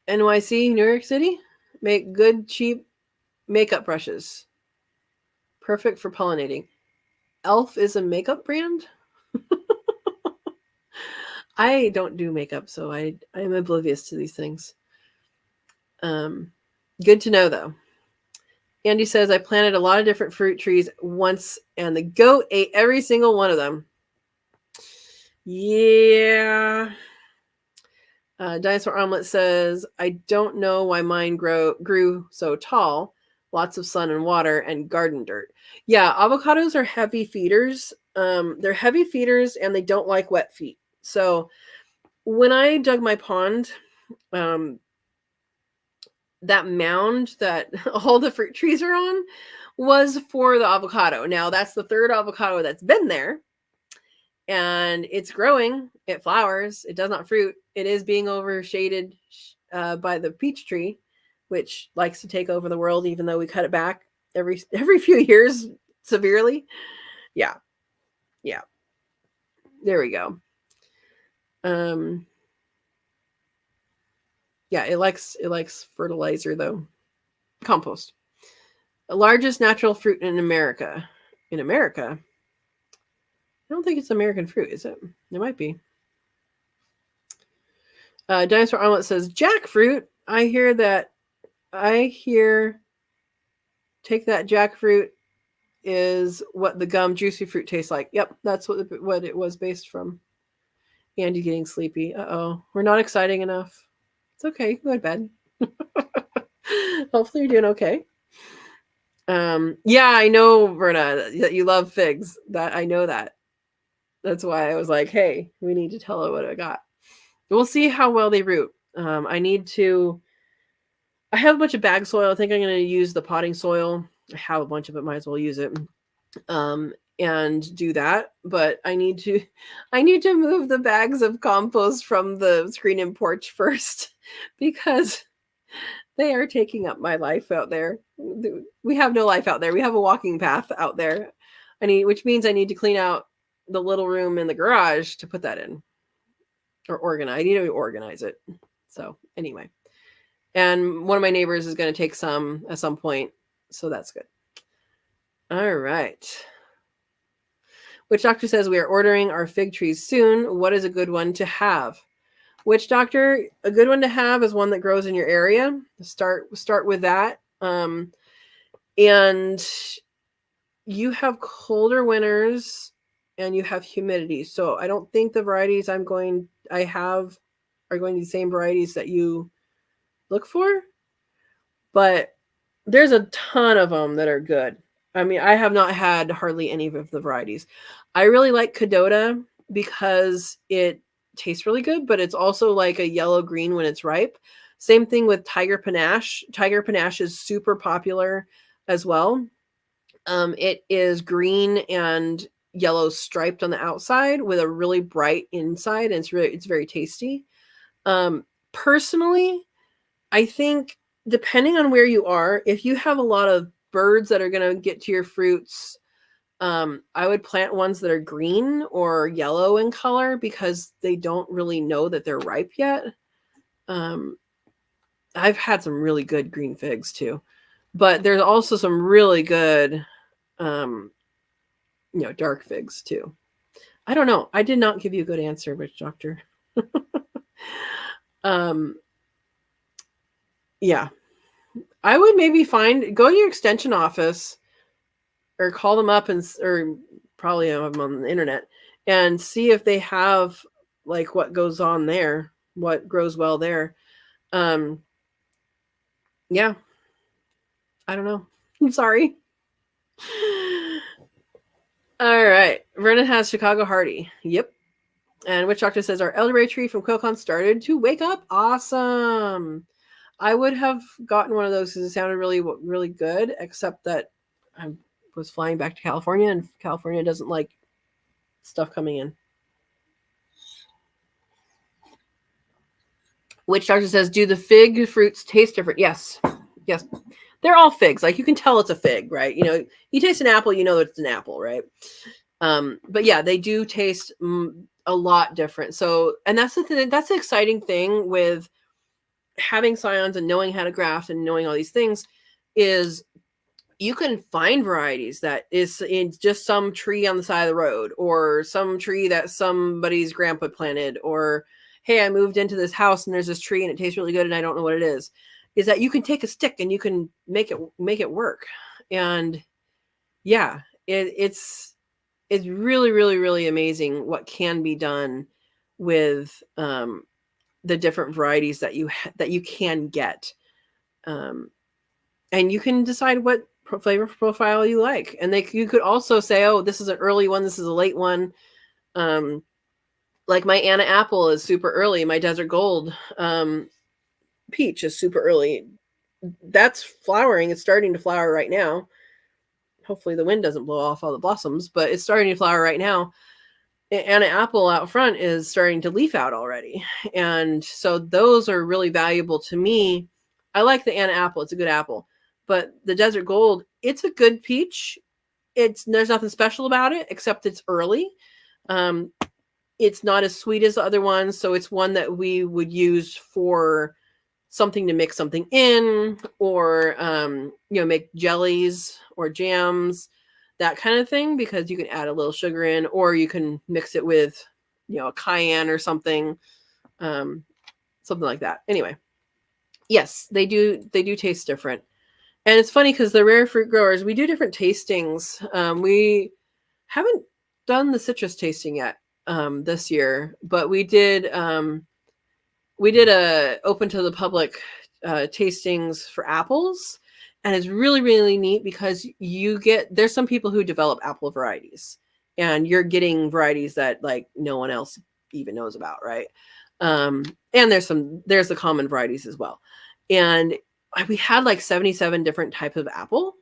NYC, New York City, make good, cheap makeup brushes. Perfect for pollinating. Elf is a makeup brand? I don't do makeup, so I'm oblivious to these things. Good to know, though. Andy says, I planted a lot of different fruit trees once, and the goat ate every single one of them. Yeah. Dinosaur Omelet says, I don't know why mine grew so tall. Lots of sun and water and garden dirt. Yeah, avocados are heavy feeders. They're heavy feeders, and they don't like wet feet. So when I dug my pond, that mound that all the fruit trees are on was for the avocado. Now, that's the third avocado that's been there, and it's growing. It flowers. It does not fruit. It is being overshaded by the peach tree, which likes to take over the world, even though we cut it back every few years severely. Yeah. There we go. Yeah, it likes fertilizer, though. Compost. The largest natural fruit in America. In America? I don't think it's American fruit, is it? It might be. Dinosaur Omelet says, jackfruit. I hear take that jackfruit is what the gum juicy fruit tastes like. Yep, that's what it was based from. Andy getting sleepy. Uh-oh. We're not exciting enough. It's okay. You can go to bed. Hopefully you're doing okay. Yeah, I know, Verna, that you love figs. That I know that. That's why I was like, hey, we need to tell her what I got. We'll see how well they root. I have a bunch of bag soil. I think I'm going to use the potting soil. I have a bunch of it. Might as well use it. And do that. But I need to move the bags of compost from the screen and porch first, because they are taking up my life out there. We have no life out there. We have a walking path out there. Which means I need to clean out the little room in the garage to put that in, or organize. I need to organize it. So anyway, and one of my neighbors is going to take some at some point, so that's good. All right. Witch Doctor says we are ordering our fig trees soon. What is a good one to have? Witch Doctor, a good one to have is one that grows in your area. Start with that. And you have colder winters and you have humidity. So I don't think the varieties I have are going to be the same varieties that you look for. But there's a ton of them that are good. I mean, I have not had hardly any of the varieties. I really like Cadota because it tastes really good, but it's also like a yellow-green when it's ripe. Same thing with Tiger Panache. Tiger Panache is super popular as well. It is green and yellow striped on the outside with a really bright inside, and it's very tasty. Personally, I think depending on where you are, if you have a lot of birds that are going to get to your fruits, I would plant ones that are green or yellow in color because they don't really know that they're ripe yet. I've had some really good green figs too, but there's also some really good, dark figs too. I don't know. I did not give you a good answer, Witch Doctor. Yeah. I would maybe go to your extension office or call them up or probably have them on the internet and see if they have like what goes on there, what grows well there. Yeah. I don't know. I'm sorry. All right. Vernon has Chicago Hardy. Yep. And Witch Doctor says our elderberry tree from QuailCon started to wake up. Awesome. I would have gotten one of those because it sounded really, really good, except that I was flying back to California, and California doesn't like stuff coming in. Witch Doctor says, do the fig fruits taste different? Yes. Yes. They're all figs. Like, you can tell it's a fig, right? You taste an apple, you know that it's an apple, right? But yeah, they do taste a lot different. So, and that's the exciting thing with having scions and knowing how to graft and knowing all these things is you can find varieties that is in just some tree on the side of the road or some tree that somebody's grandpa planted, or, hey, I moved into this house and there's this tree and it tastes really good and I don't know what it is that you can take a stick and you can make it work. And yeah, it's really, really, really amazing what can be done with the different varieties that you can get. And you can decide what flavor profile you like. And you could also say, oh, this is an early one, this is a late one. Like my Anna apple is super early. My Desert Gold peach is super early. That's flowering. It's starting to flower right now. Hopefully the wind doesn't blow off all the blossoms, but it's starting to flower right now. Anna apple out front is starting to leaf out already. And so those are really valuable to me. I like the Anna apple. It's a good apple. But the Desert Gold, it's a good peach. There's nothing special about it except it's early. It's not as sweet as the other ones, so it's one that we would use for something to mix something in, or make jellies or jams, that kind of thing, because you can add a little sugar in, or you can mix it with a cayenne or something, something like that. Anyway, yes, they do taste different. And it's funny because the rare fruit growers, we do different tastings. We haven't done the citrus tasting yet this year, but we did a open to the public tastings for apples. And it's really, really neat because there's some people who develop apple varieties, and you're getting varieties that like no one else even knows about, right? And there's the common varieties as well. And we had like 77 different types of apple,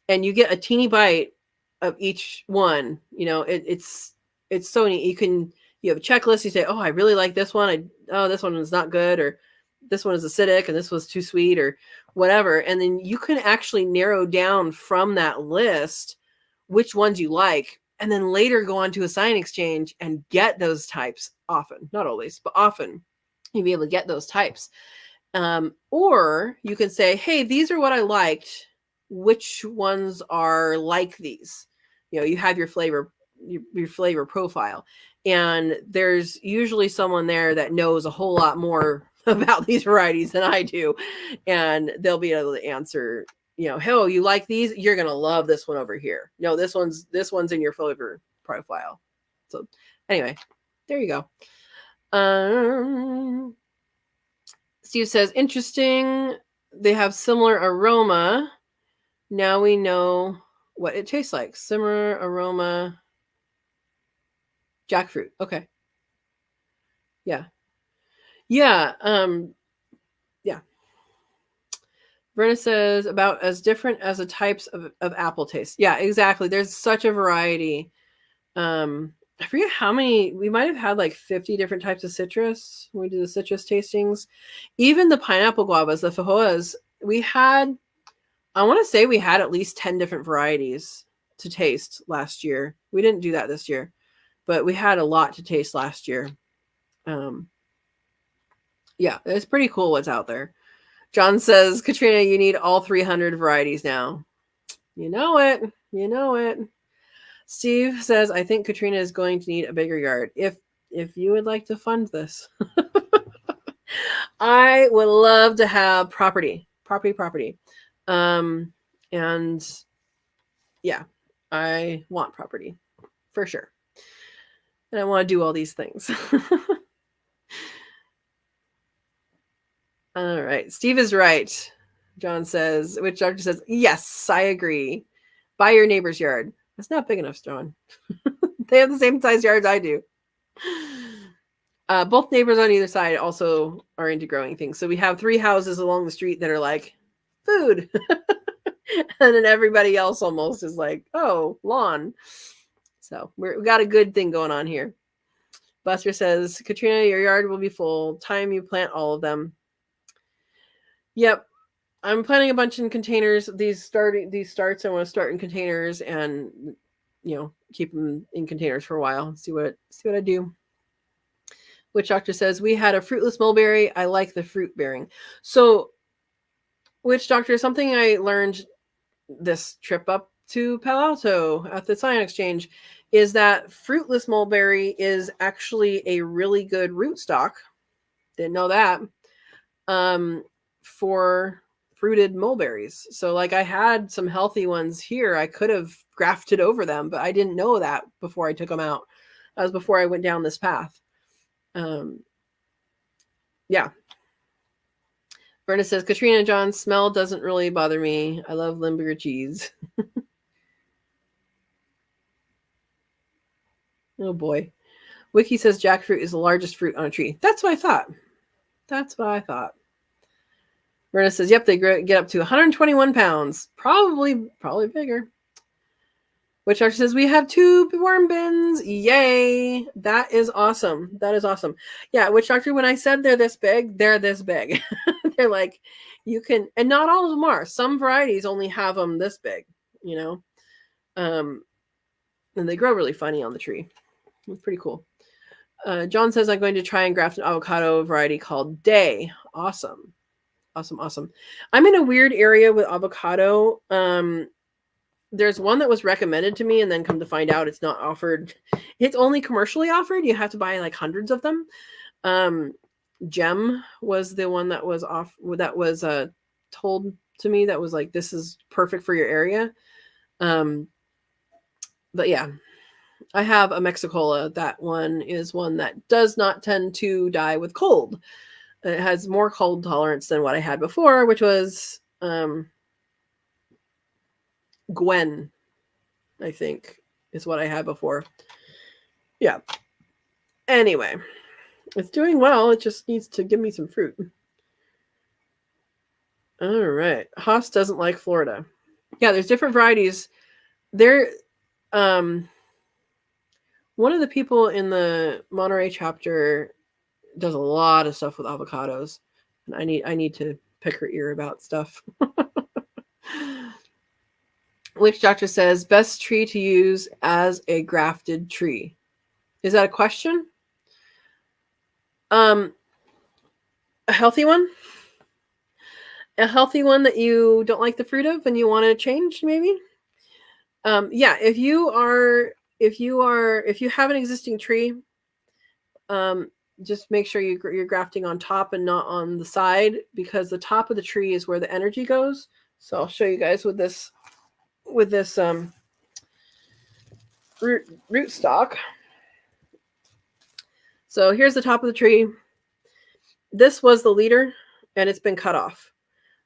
and you get a teeny bite of each one. It's so neat. You have a checklist. You say, oh, I really like this one. This one is not good, or this one is acidic and this was too sweet, or whatever. And then you can actually narrow down from that list which ones you like, and then later go on to a sign exchange and get those types. Often, not always, but often you'll be able to get those types. Or you can say, hey, these are what I liked. Which ones are like these? You have your flavor profile. And there's usually someone there that knows a whole lot more about these varieties than I do. And they'll be able to answer, hey, you like these? You're going to love this one over here. No, this one's in your flavor profile. So anyway, there you go. Steve says, interesting. They have similar aroma. Now we know what it tastes like. Similar aroma. Jackfruit. Okay. Yeah. Yeah. Yeah. Verna says about as different as the types of apple taste. Yeah, exactly. There's such a variety. I forget how many. We might have had like 50 different types of citrus when we did the citrus tastings. Even the pineapple guavas, the fajoas, we had I want to say we had at least 10 different varieties to taste last year. We didn't do that this year, but we had a lot to taste last year. Yeah, it's pretty cool what's out there. John says, Katrina, you need all 300 varieties now. You know it. You know it. Steve says, I think Katrina is going to need a bigger yard. If you would like to fund this, I would love to have property. And yeah, I want property for sure. And I want to do all these things. All right. Steve is right. John says, which doctor says, yes, I agree. Buy your neighbor's yard. That's not big enough, John. They have the same size yards I do. Both neighbors on either side also are into growing things. So we have 3 houses along the street that are like, food. And then everybody else almost is like, oh, lawn. So we got a good thing going on here. Buster says, Katrina, your yard will be full. Time you plant all of them. Yep. I'm planting a bunch in containers. These starts I want to start in containers and keep them in containers for a while. See what I do. Witch Doctor says, we had a fruitless mulberry. I like the fruit bearing. So Witch Doctor, something I learned this trip up to Palo Alto at the Scion Exchange is that fruitless mulberry is actually a really good rootstock. Didn't know that. For fruited mulberries. So like I had some healthy ones here. I could have grafted over them, but I didn't know that before I took them out. That was before I went down this path. Yeah. Verna says, Katrina and John, smell doesn't really bother me. I love Limburger cheese. Oh boy. Wiki says jackfruit is the largest fruit on a tree. That's what I thought. Verna says, yep, they get up to 121 pounds. Probably bigger. Witch Doctor says, we have 2 worm bins. Yay. That is awesome. Yeah, Witch Doctor, when I said they're this big, they're this big. They're like, you can, and not all of them are. Some varieties only have them this big, and they grow really funny on the tree. It's pretty cool. John says, I'm going to try and graft an avocado variety called Day. Awesome. I'm in a weird area with avocado. There's one that was recommended to me and then come to find out it's not offered. It's only commercially offered. You have to buy like hundreds of them. Gem was the one that was told to me that was like, this is perfect for your area. But yeah, I have a Mexicola. That one is one that does not tend to die with cold. It has more cold tolerance than what I had before, which was Gwen, I think, is what I had before. Yeah. Anyway, it's doing well. It just needs to give me some fruit. All right. Haas doesn't like Florida. Yeah, there's different varieties. There, one of the people in the Monterey chapter does a lot of stuff with avocados, and I need to pick her ear about stuff. Witch Doctor says, best tree to use as a grafted tree. Is that a question? A healthy one? A healthy one that you don't like the fruit of and you want to change, maybe? Yeah, if you have an existing tree, just make sure you're grafting on top and not on the side, because the top of the tree is where the energy goes. So I'll show you guys with this root stock. So here's the top of the tree. This was the leader and it's been cut off.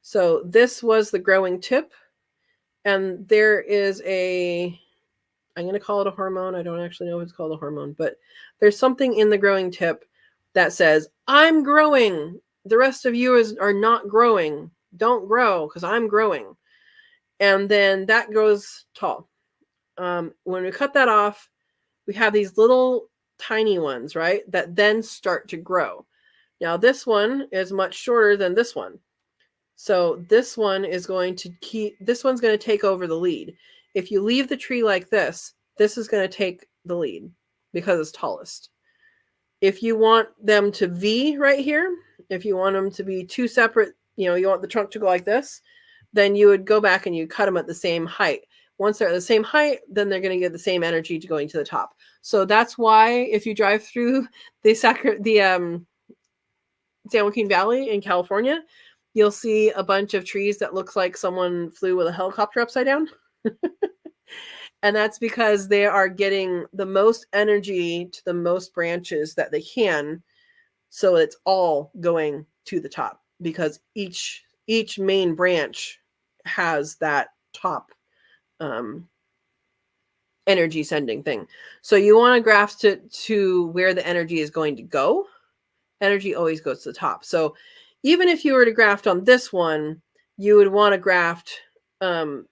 So this was the growing tip, and there is I'm going to call it a hormone. I don't actually know if it's called a hormone, but there's something in the growing tip that says, I'm growing. The rest of you are not growing. Don't grow because I'm growing. And then that goes tall. When we cut that off, we have these little tiny ones, right? That then start to grow. Now this one is much shorter than this one. So this one is going to this one's going to take over the lead. If you leave the tree like this is going to take the lead because it's tallest. If you want them to V right here, if you want them to be two separate, you want the trunk to go like this, then you would go back and you cut them at the same height. Once they're at the same height, then they're going to get the same energy to going to the top. So that's why if you drive through the San Joaquin Valley in California, you'll see a bunch of trees that looks like someone flew with a helicopter upside down. And that's because they are getting the most energy to the most branches that they can. So it's all going to the top because each main branch has that top energy sending thing. So you want to graft it to where the energy is going to go. Energy always goes to the top. So even if you were to graft on this one, you would want to graft, going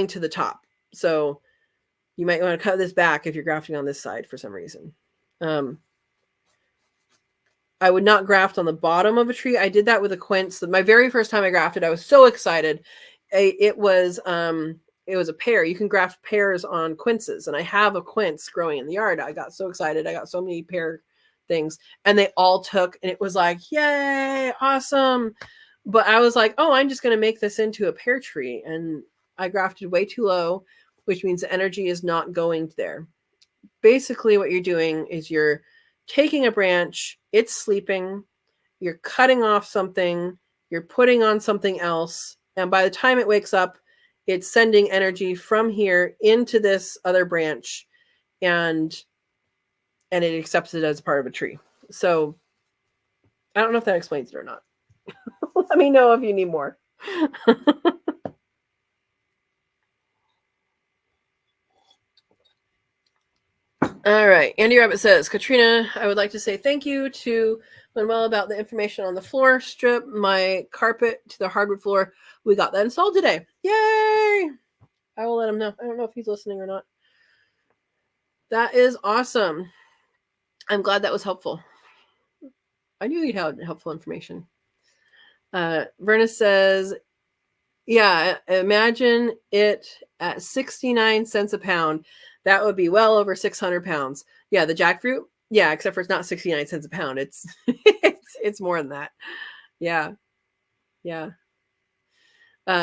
to the top. So you might want to cut this back if you're grafting on this side for some reason. I would not graft on the bottom of a tree. I did that with a quince. My very first time I grafted, I was so excited. It was a pear. You can graft pears on quinces, and I have a quince growing in the yard. I got so excited. I got so many pear things, and they all took, and it was like, yay, awesome. But I was like, oh, I'm just going to make this into a pear tree, and I grafted way too low, which means the energy is not going there. Basically, what you're doing is you're taking a branch, it's sleeping, you're cutting off something, you're putting on something else, and by the time it wakes up, it's sending energy from here into this other branch, and it accepts it as part of a tree. So I don't know if that explains it or not. Let me know if you need more. All right. Andy Rabbit says, Katrina, I would like to say thank you to Manuel about the information on the floor strip, my carpet to the hardwood floor. We got that installed today. Yay! I will let him know. I don't know if he's listening or not. That is awesome. I'm glad that was helpful. I knew you had helpful information. Verna says, yeah, imagine it at 69 cents a pound. That would be well over 600 pounds. Yeah, the jackfruit. Yeah, except for it's not 69 cents a pound. It's it's more than that. Yeah. Yeah.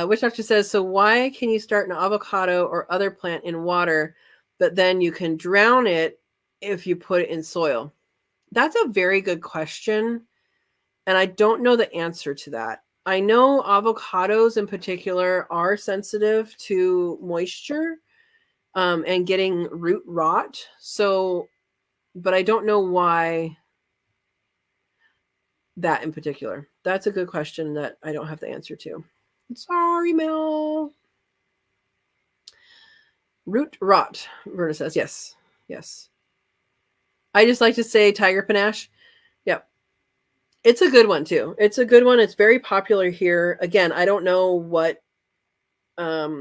Witch Doctor says, so why can you start an avocado or other plant in water, but then you can drown it if you put it in soil? That's a very good question. And I don't know the answer to that. I know avocados in particular are sensitive to moisture and getting root rot. So, but I don't know why that in particular. That's a good question that I don't have the answer to. Sorry, Mel. Root rot, Verna says. Yes. Yes. I just like to say tiger panache. Yep. It's a good one too. It's a good one. It's very popular here. Again, I don't know what I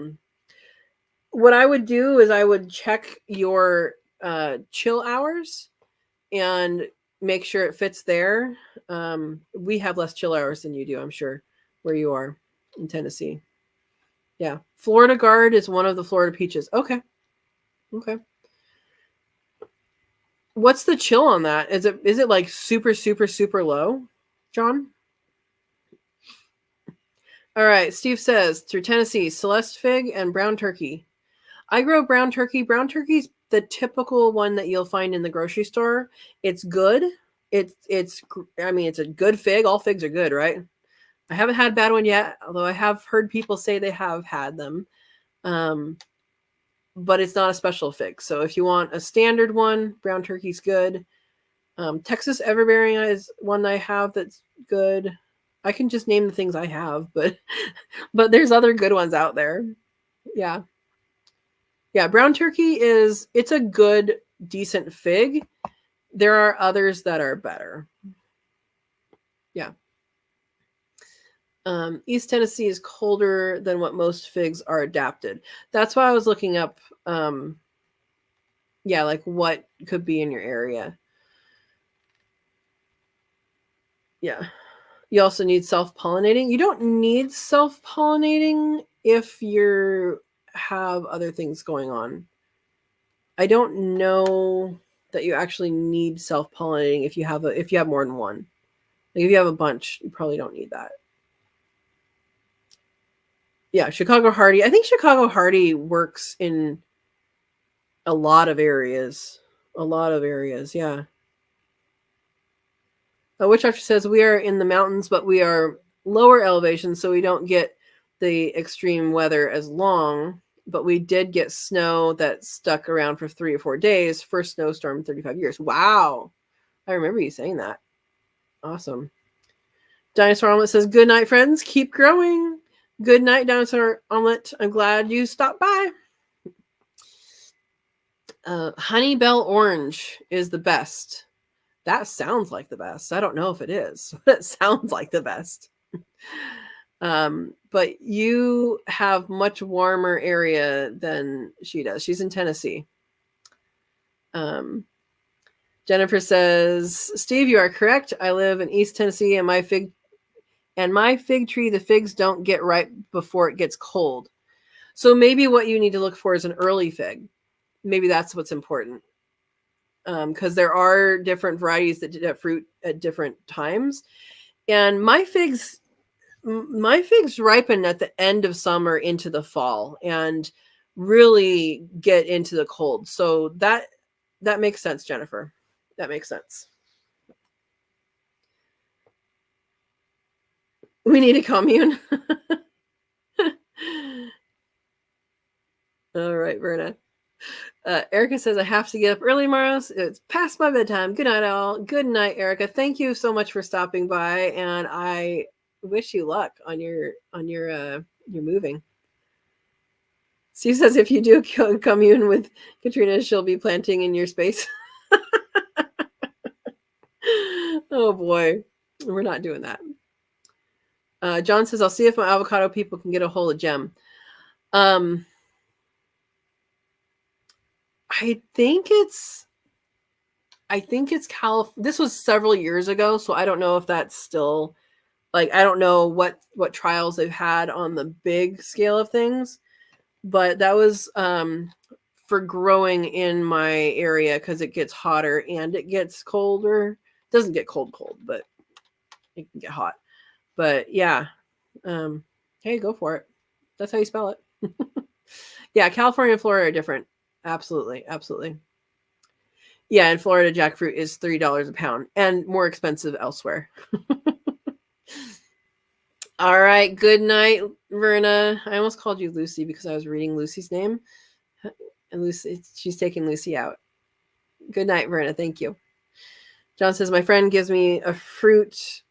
would do is I would check your chill hours and make sure it fits there. We have less chill hours than you do, I'm sure, where you are in Tennessee. Yeah. Florida Guard is one of the Florida peaches. Okay. Okay. What's the chill on that? Is it like super, super, super low, John? All right. Steve says, through Tennessee, Celeste fig and brown turkey. I grow brown turkey. Brown turkey's the typical one that you'll find in the grocery store. It's good. It's a good fig. All figs are good, right? I haven't had a bad one yet, although I have heard people say they have had them. But it's not a special fig. So if you want a standard one, brown turkey's good. Texas Everbearing is one I have that's good. I can just name the things I have, but there's other good ones out there. Yeah. Yeah, brown turkey it's a good, decent fig. There are others that are better. Yeah. East Tennessee is colder than what most figs are adapted. That's why I was looking up, like what could be in your area. Yeah. You also need self-pollinating. You don't need self-pollinating if you have other things going on. I don't know that you actually need self-pollinating if you have more than one. Like if you have a bunch, you probably don't need that. Yeah, Chicago Hardy. I think Chicago Hardy works in a lot of areas. A lot of areas, yeah. Witch Doctor says we are in the mountains, but we are lower elevation, so we don't get the extreme weather as long. But we did get snow that stuck around for 3 or 4 days. First snowstorm in 35 years. Wow. I remember you saying that. Awesome. Dinosaur Omelet says, good night, friends. Keep growing. Good night, Dinosaur Omelet. I'm glad you stopped by. Honey Bell Orange is the best. That sounds like the best. I don't know if it is, but it sounds like the best. But you have much warmer area than she does. She's in Tennessee. Jennifer says, Steve, you are correct. I live in East Tennessee, and my fig tree, the figs don't get ripe before it gets cold. So maybe what you need to look for is an early fig. Maybe that's what's important. Because there are different varieties that have fruit at different times. And my figs ripen at the end of summer into the fall and really get into the cold. So that makes sense, Jennifer. That makes sense. We need a commune. All right, Verna. Erica says, I have to get up early tomorrow. It's past my bedtime. Good night, all. Good night, Erica. Thank you so much for stopping by, and I wish you luck on your moving. Steve says, if you do commune with Katrina, she'll be planting in your space. Oh boy, we're not doing that. John says, I'll see if my avocado people can get a hold of Jem. I think it's this was several years ago, so I don't know if that's still, like, I don't know what trials they've had on the big scale of things, but that was for growing in my area because it gets hotter and it gets colder. It doesn't get cold, but it can get hot. But yeah, hey, go for it. That's how you spell it. Yeah, California and Florida are different. Absolutely. Yeah, in Florida, jackfruit is $3 a pound and more expensive elsewhere. All right, good night, Verna. I almost called you Lucy because I was reading Lucy's name. And Lucy, she's taking Lucy out. Good night, Verna. Thank you. John says, my friend gives me a fruit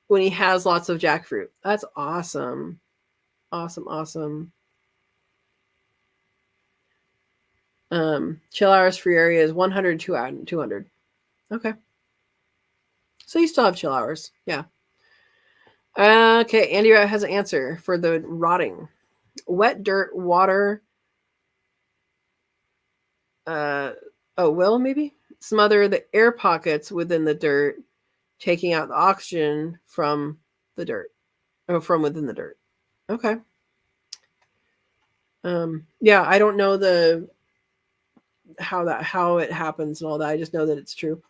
when he has lots of jackfruit. That's awesome. Awesome. Chill hours free area is 100, 200. Okay. So you still have chill hours. Yeah. Okay. Andy has an answer for the rotting. Wet dirt, water. Will maybe smother the air pockets within the dirt, taking out the oxygen from the dirt. Oh, from within the dirt. Okay. Yeah, I don't know how it happens and all that. I just know that it's true.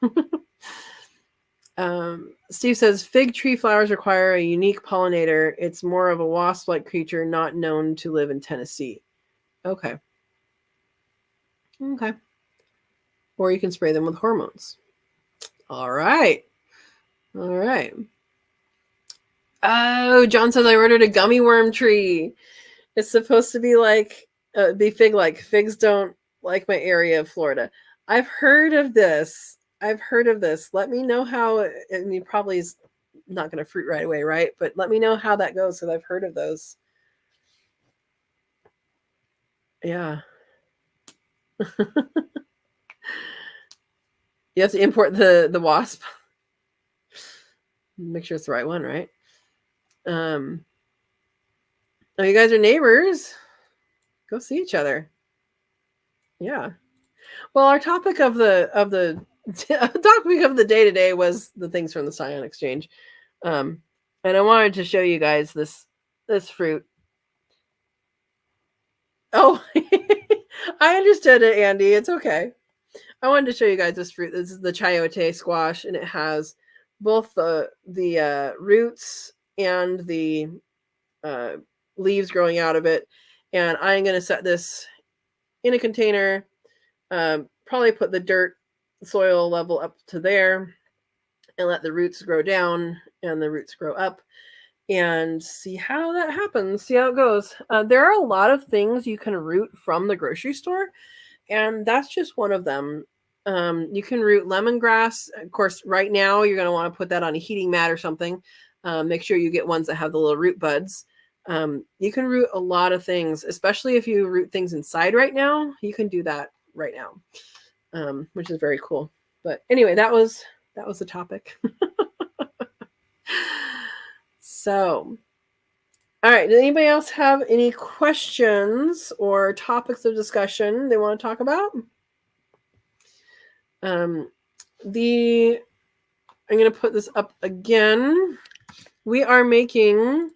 Steve says fig tree flowers require a unique pollinator. It's more of a wasp-like creature not known to live in Tennessee. Okay. Or you can spray them with hormones. All right. Oh, John says I ordered a gummy worm tree. It's supposed to be like be fig-like. Figs don't like my area of Florida. I've heard of this. Let me know how. And he probably is not going to fruit right away, right? But let me know how that goes because I've heard of those. Yeah. You have to import the wasp. Make sure it's the right one, right? Oh, you guys are neighbors. Go see each other. Yeah. Well, our topic of the topic of the day today was the things from the Scion Exchange. And I wanted to show you guys this fruit. Oh, I understood it, Andy. It's okay. I wanted to show you guys this fruit. This is the chayote squash, and it has both the roots and the leaves growing out of it. And I'm going to set this in a container, probably put the dirt soil level up to there and let the roots grow down and the roots grow up and see how that happens, see how it goes. There are a lot of things you can root from the grocery store, and that's just one of them. You can root lemongrass. Of course, right now you're going to want to put that on a heating mat or something. Make sure you get ones that have the little root buds. You can root a lot of things, especially if you root things inside right now. You can do that right now, which is very cool. But anyway, that was the topic. So, all right. Does anybody else have any questions or topics of discussion they want to talk about? I'm going to put this up again. We are making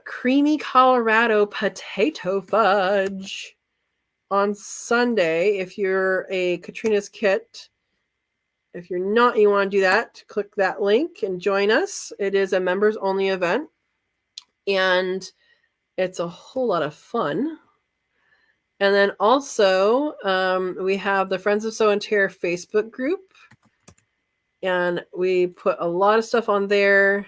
creamy Colorado potato fudge on Sunday. If you're a Katrina's Kit, if you're not, you want to do that, click that link and join us. It is a members only event, and it's a whole lot of fun. And then also, we have the Friends of Sow and Tare Facebook group, and we put a lot of stuff on there.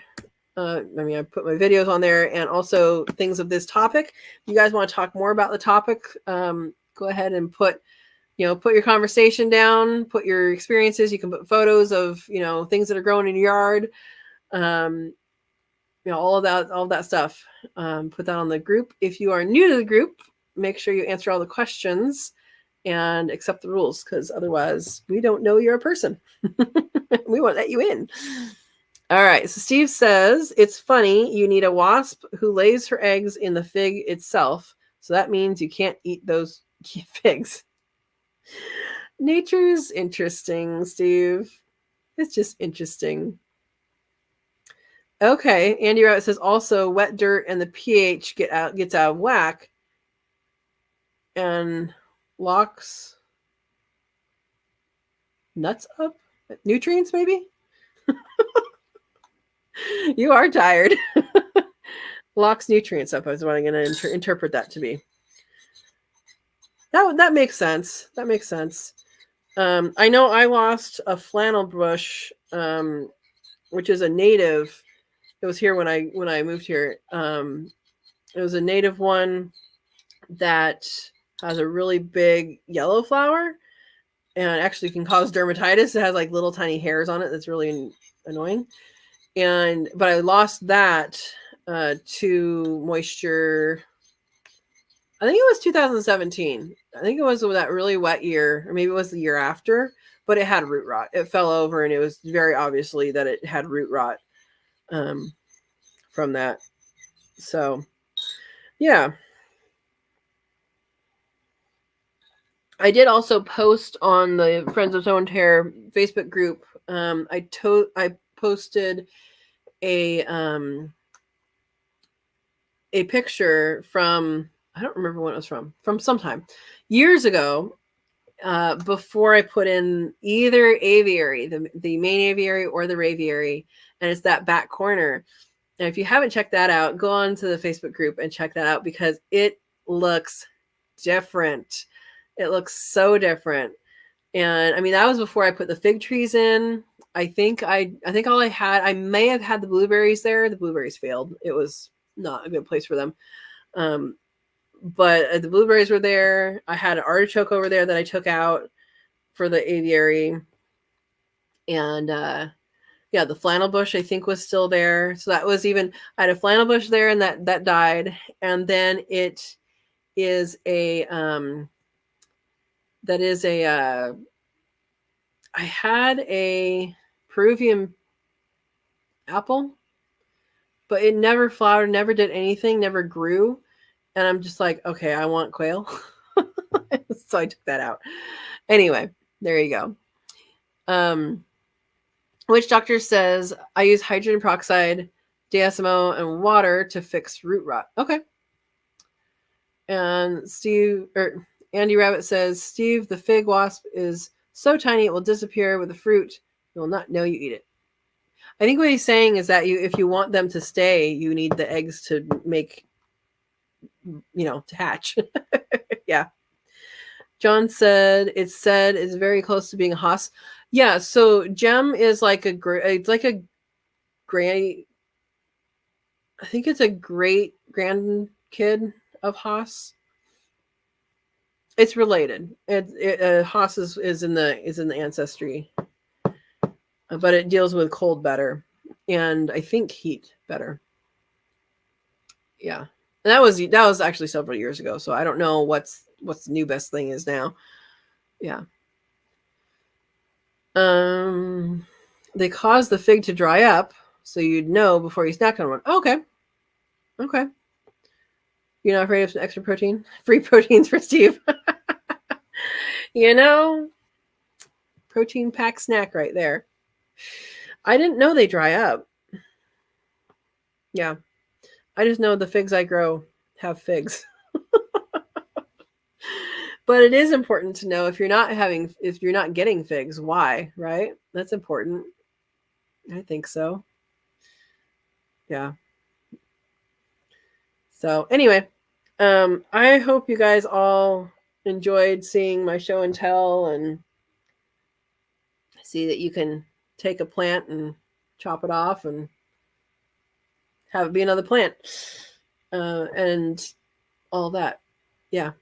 I put my videos on there and also things of this topic. If you guys want to talk more about the topic, go ahead and put your conversation down, put your experiences. You can put photos of, things that are growing in your yard, all of that stuff. Put that on the group. If you are new to the group, make sure you answer all the questions and accept the rules, because otherwise we don't know you're a person. We won't let you in. All right. So Steve says, it's funny. You need a wasp who lays her eggs in the fig itself. So that means you can't eat those figs. Nature's interesting, Steve. It's just interesting. Okay. Andy Rabbit says, also wet dirt and the pH gets out of whack and locks nuts up. Nutrients, maybe? You are tired. Locks nutrients up is what I'm going to interpret that to be. That makes sense. That makes sense. I know I lost a flannel bush, which is a native. It was here when I moved here. It was a native one that has a really big yellow flower and actually can cause dermatitis. It has like little tiny hairs on it. That's really annoying. But I lost that to moisture. I think it was 2017. I think it was that really wet year, or maybe it was the year after, but it had root rot. It fell over and it was very obviously that it had root rot from that. So, yeah. I did also post on the Friends of Sow and Tare Facebook group. I posted a picture from, I don't remember when it was from sometime years ago, before I put in either aviary, the main aviary or the raviary, and it's that back corner. And if you haven't checked that out, go on to the Facebook group and check that out, because it looks different. It looks so different. And I mean, that was before I put the fig trees in. I think all I may have had the blueberries there. The blueberries failed. It was not a good place for them. But the blueberries were there. I had an artichoke over there that I took out for the aviary. And the flannel bush I think was still there. So that was I had a flannel bush there, and that died. And then it is I had a Peruvian apple, but it never flowered, never did anything, never grew. And I'm just like, okay, I want quail. So I took that out. Anyway, there you go. Which doctor says I use hydrogen peroxide, DSMO, and water to fix root rot. Okay. And Andy Rabbit says, Steve, the fig wasp is so tiny it will disappear with the fruit. You will not know you eat it. I think what he's saying is that if you want them to stay, you need the eggs to make, to hatch. Yeah. John said it's very close to being a Haas. Yeah, so Gem is like it's like a great, I think it's a great grandkid of Haas. It's related. Haas is in the ancestry, but it deals with cold better, and I think heat better. Yeah, and that was actually several years ago, so I don't know what's the new best thing is now. Yeah. They cause the fig to dry up, so you'd know before you snack on one. Okay. You're not afraid of some extra protein? Free proteins for Steve. Protein pack snack right there. I didn't know they dry up. Yeah. I just know the figs I grow have figs. But it is important to know if you're not getting figs, why, right? That's important. I think so. Yeah. So anyway, I hope you guys all enjoyed seeing my show and tell and see that you can take a plant and chop it off and have it be another plant, and all that. Yeah.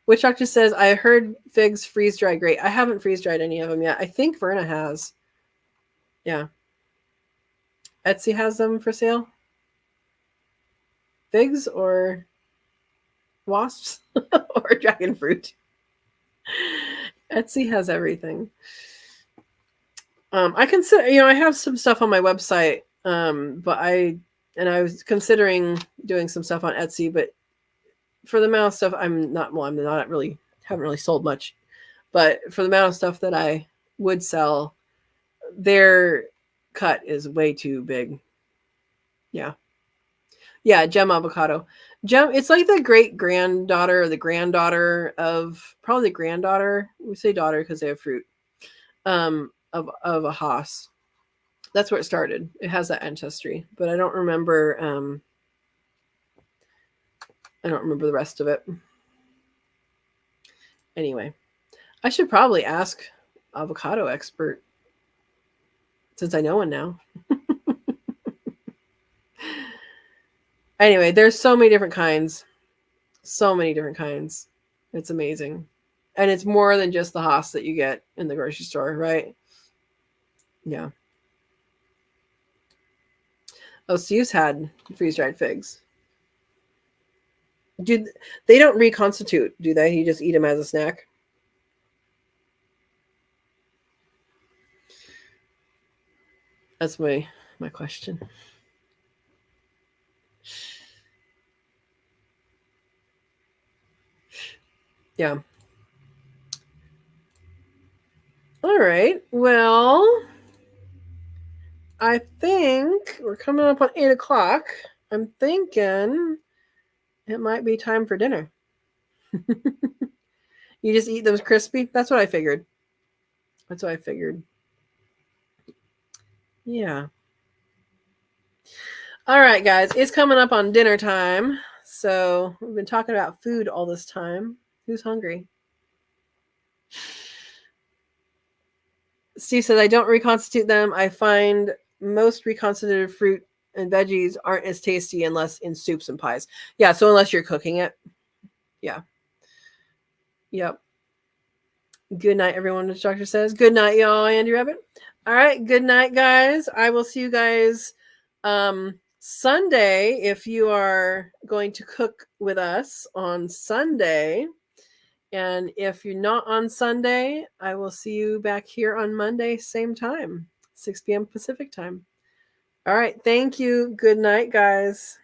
Which doctor says, I heard figs freeze dry great. I haven't freeze dried any of them yet. I think Verna has. Yeah. Etsy has them for sale. Figs or wasps or dragon fruit. Etsy has everything. I consider, I have some stuff on my website, but I was considering doing some stuff on Etsy, but for the amount of stuff, haven't really sold much, but for the amount of stuff that I would sell, their cut is way too big. Yeah. Yeah, Gem avocado. Gem, it's like the great-granddaughter or the granddaughter of, probably the granddaughter, we say daughter because they have fruit, of a Haas. That's where it started. It has that ancestry, but I don't remember the rest of it. Anyway, I should probably ask avocado expert since I know one now. Anyway, there's so many different kinds. It's amazing. And it's more than just the Haas that you get in the grocery store, right? Yeah. Oh, Steve's had freeze-dried figs. They don't reconstitute, do they? You just eat them as a snack? That's my question. Yeah. All right. Well, I think we're coming up on 8 o'clock. I'm thinking it might be time for dinner. You just eat those crispy? That's what I figured. Yeah. All right, guys. It's coming up on dinner time. So we've been talking about food all this time. Who's hungry? Steve says, I don't reconstitute them. I find most reconstituted fruit and veggies aren't as tasty unless in soups and pies. Yeah, so unless you're cooking it. Yeah. Yep. Good night, everyone, the doctor says. Good night, y'all, Andy Rabbit. All right, good night, guys. I will see you guys Sunday if you are going to cook with us on Sunday. And if you're not on Sunday, I will see you back here on Monday, same time, 6 p.m. Pacific time. All right. Thank you. Good night, guys.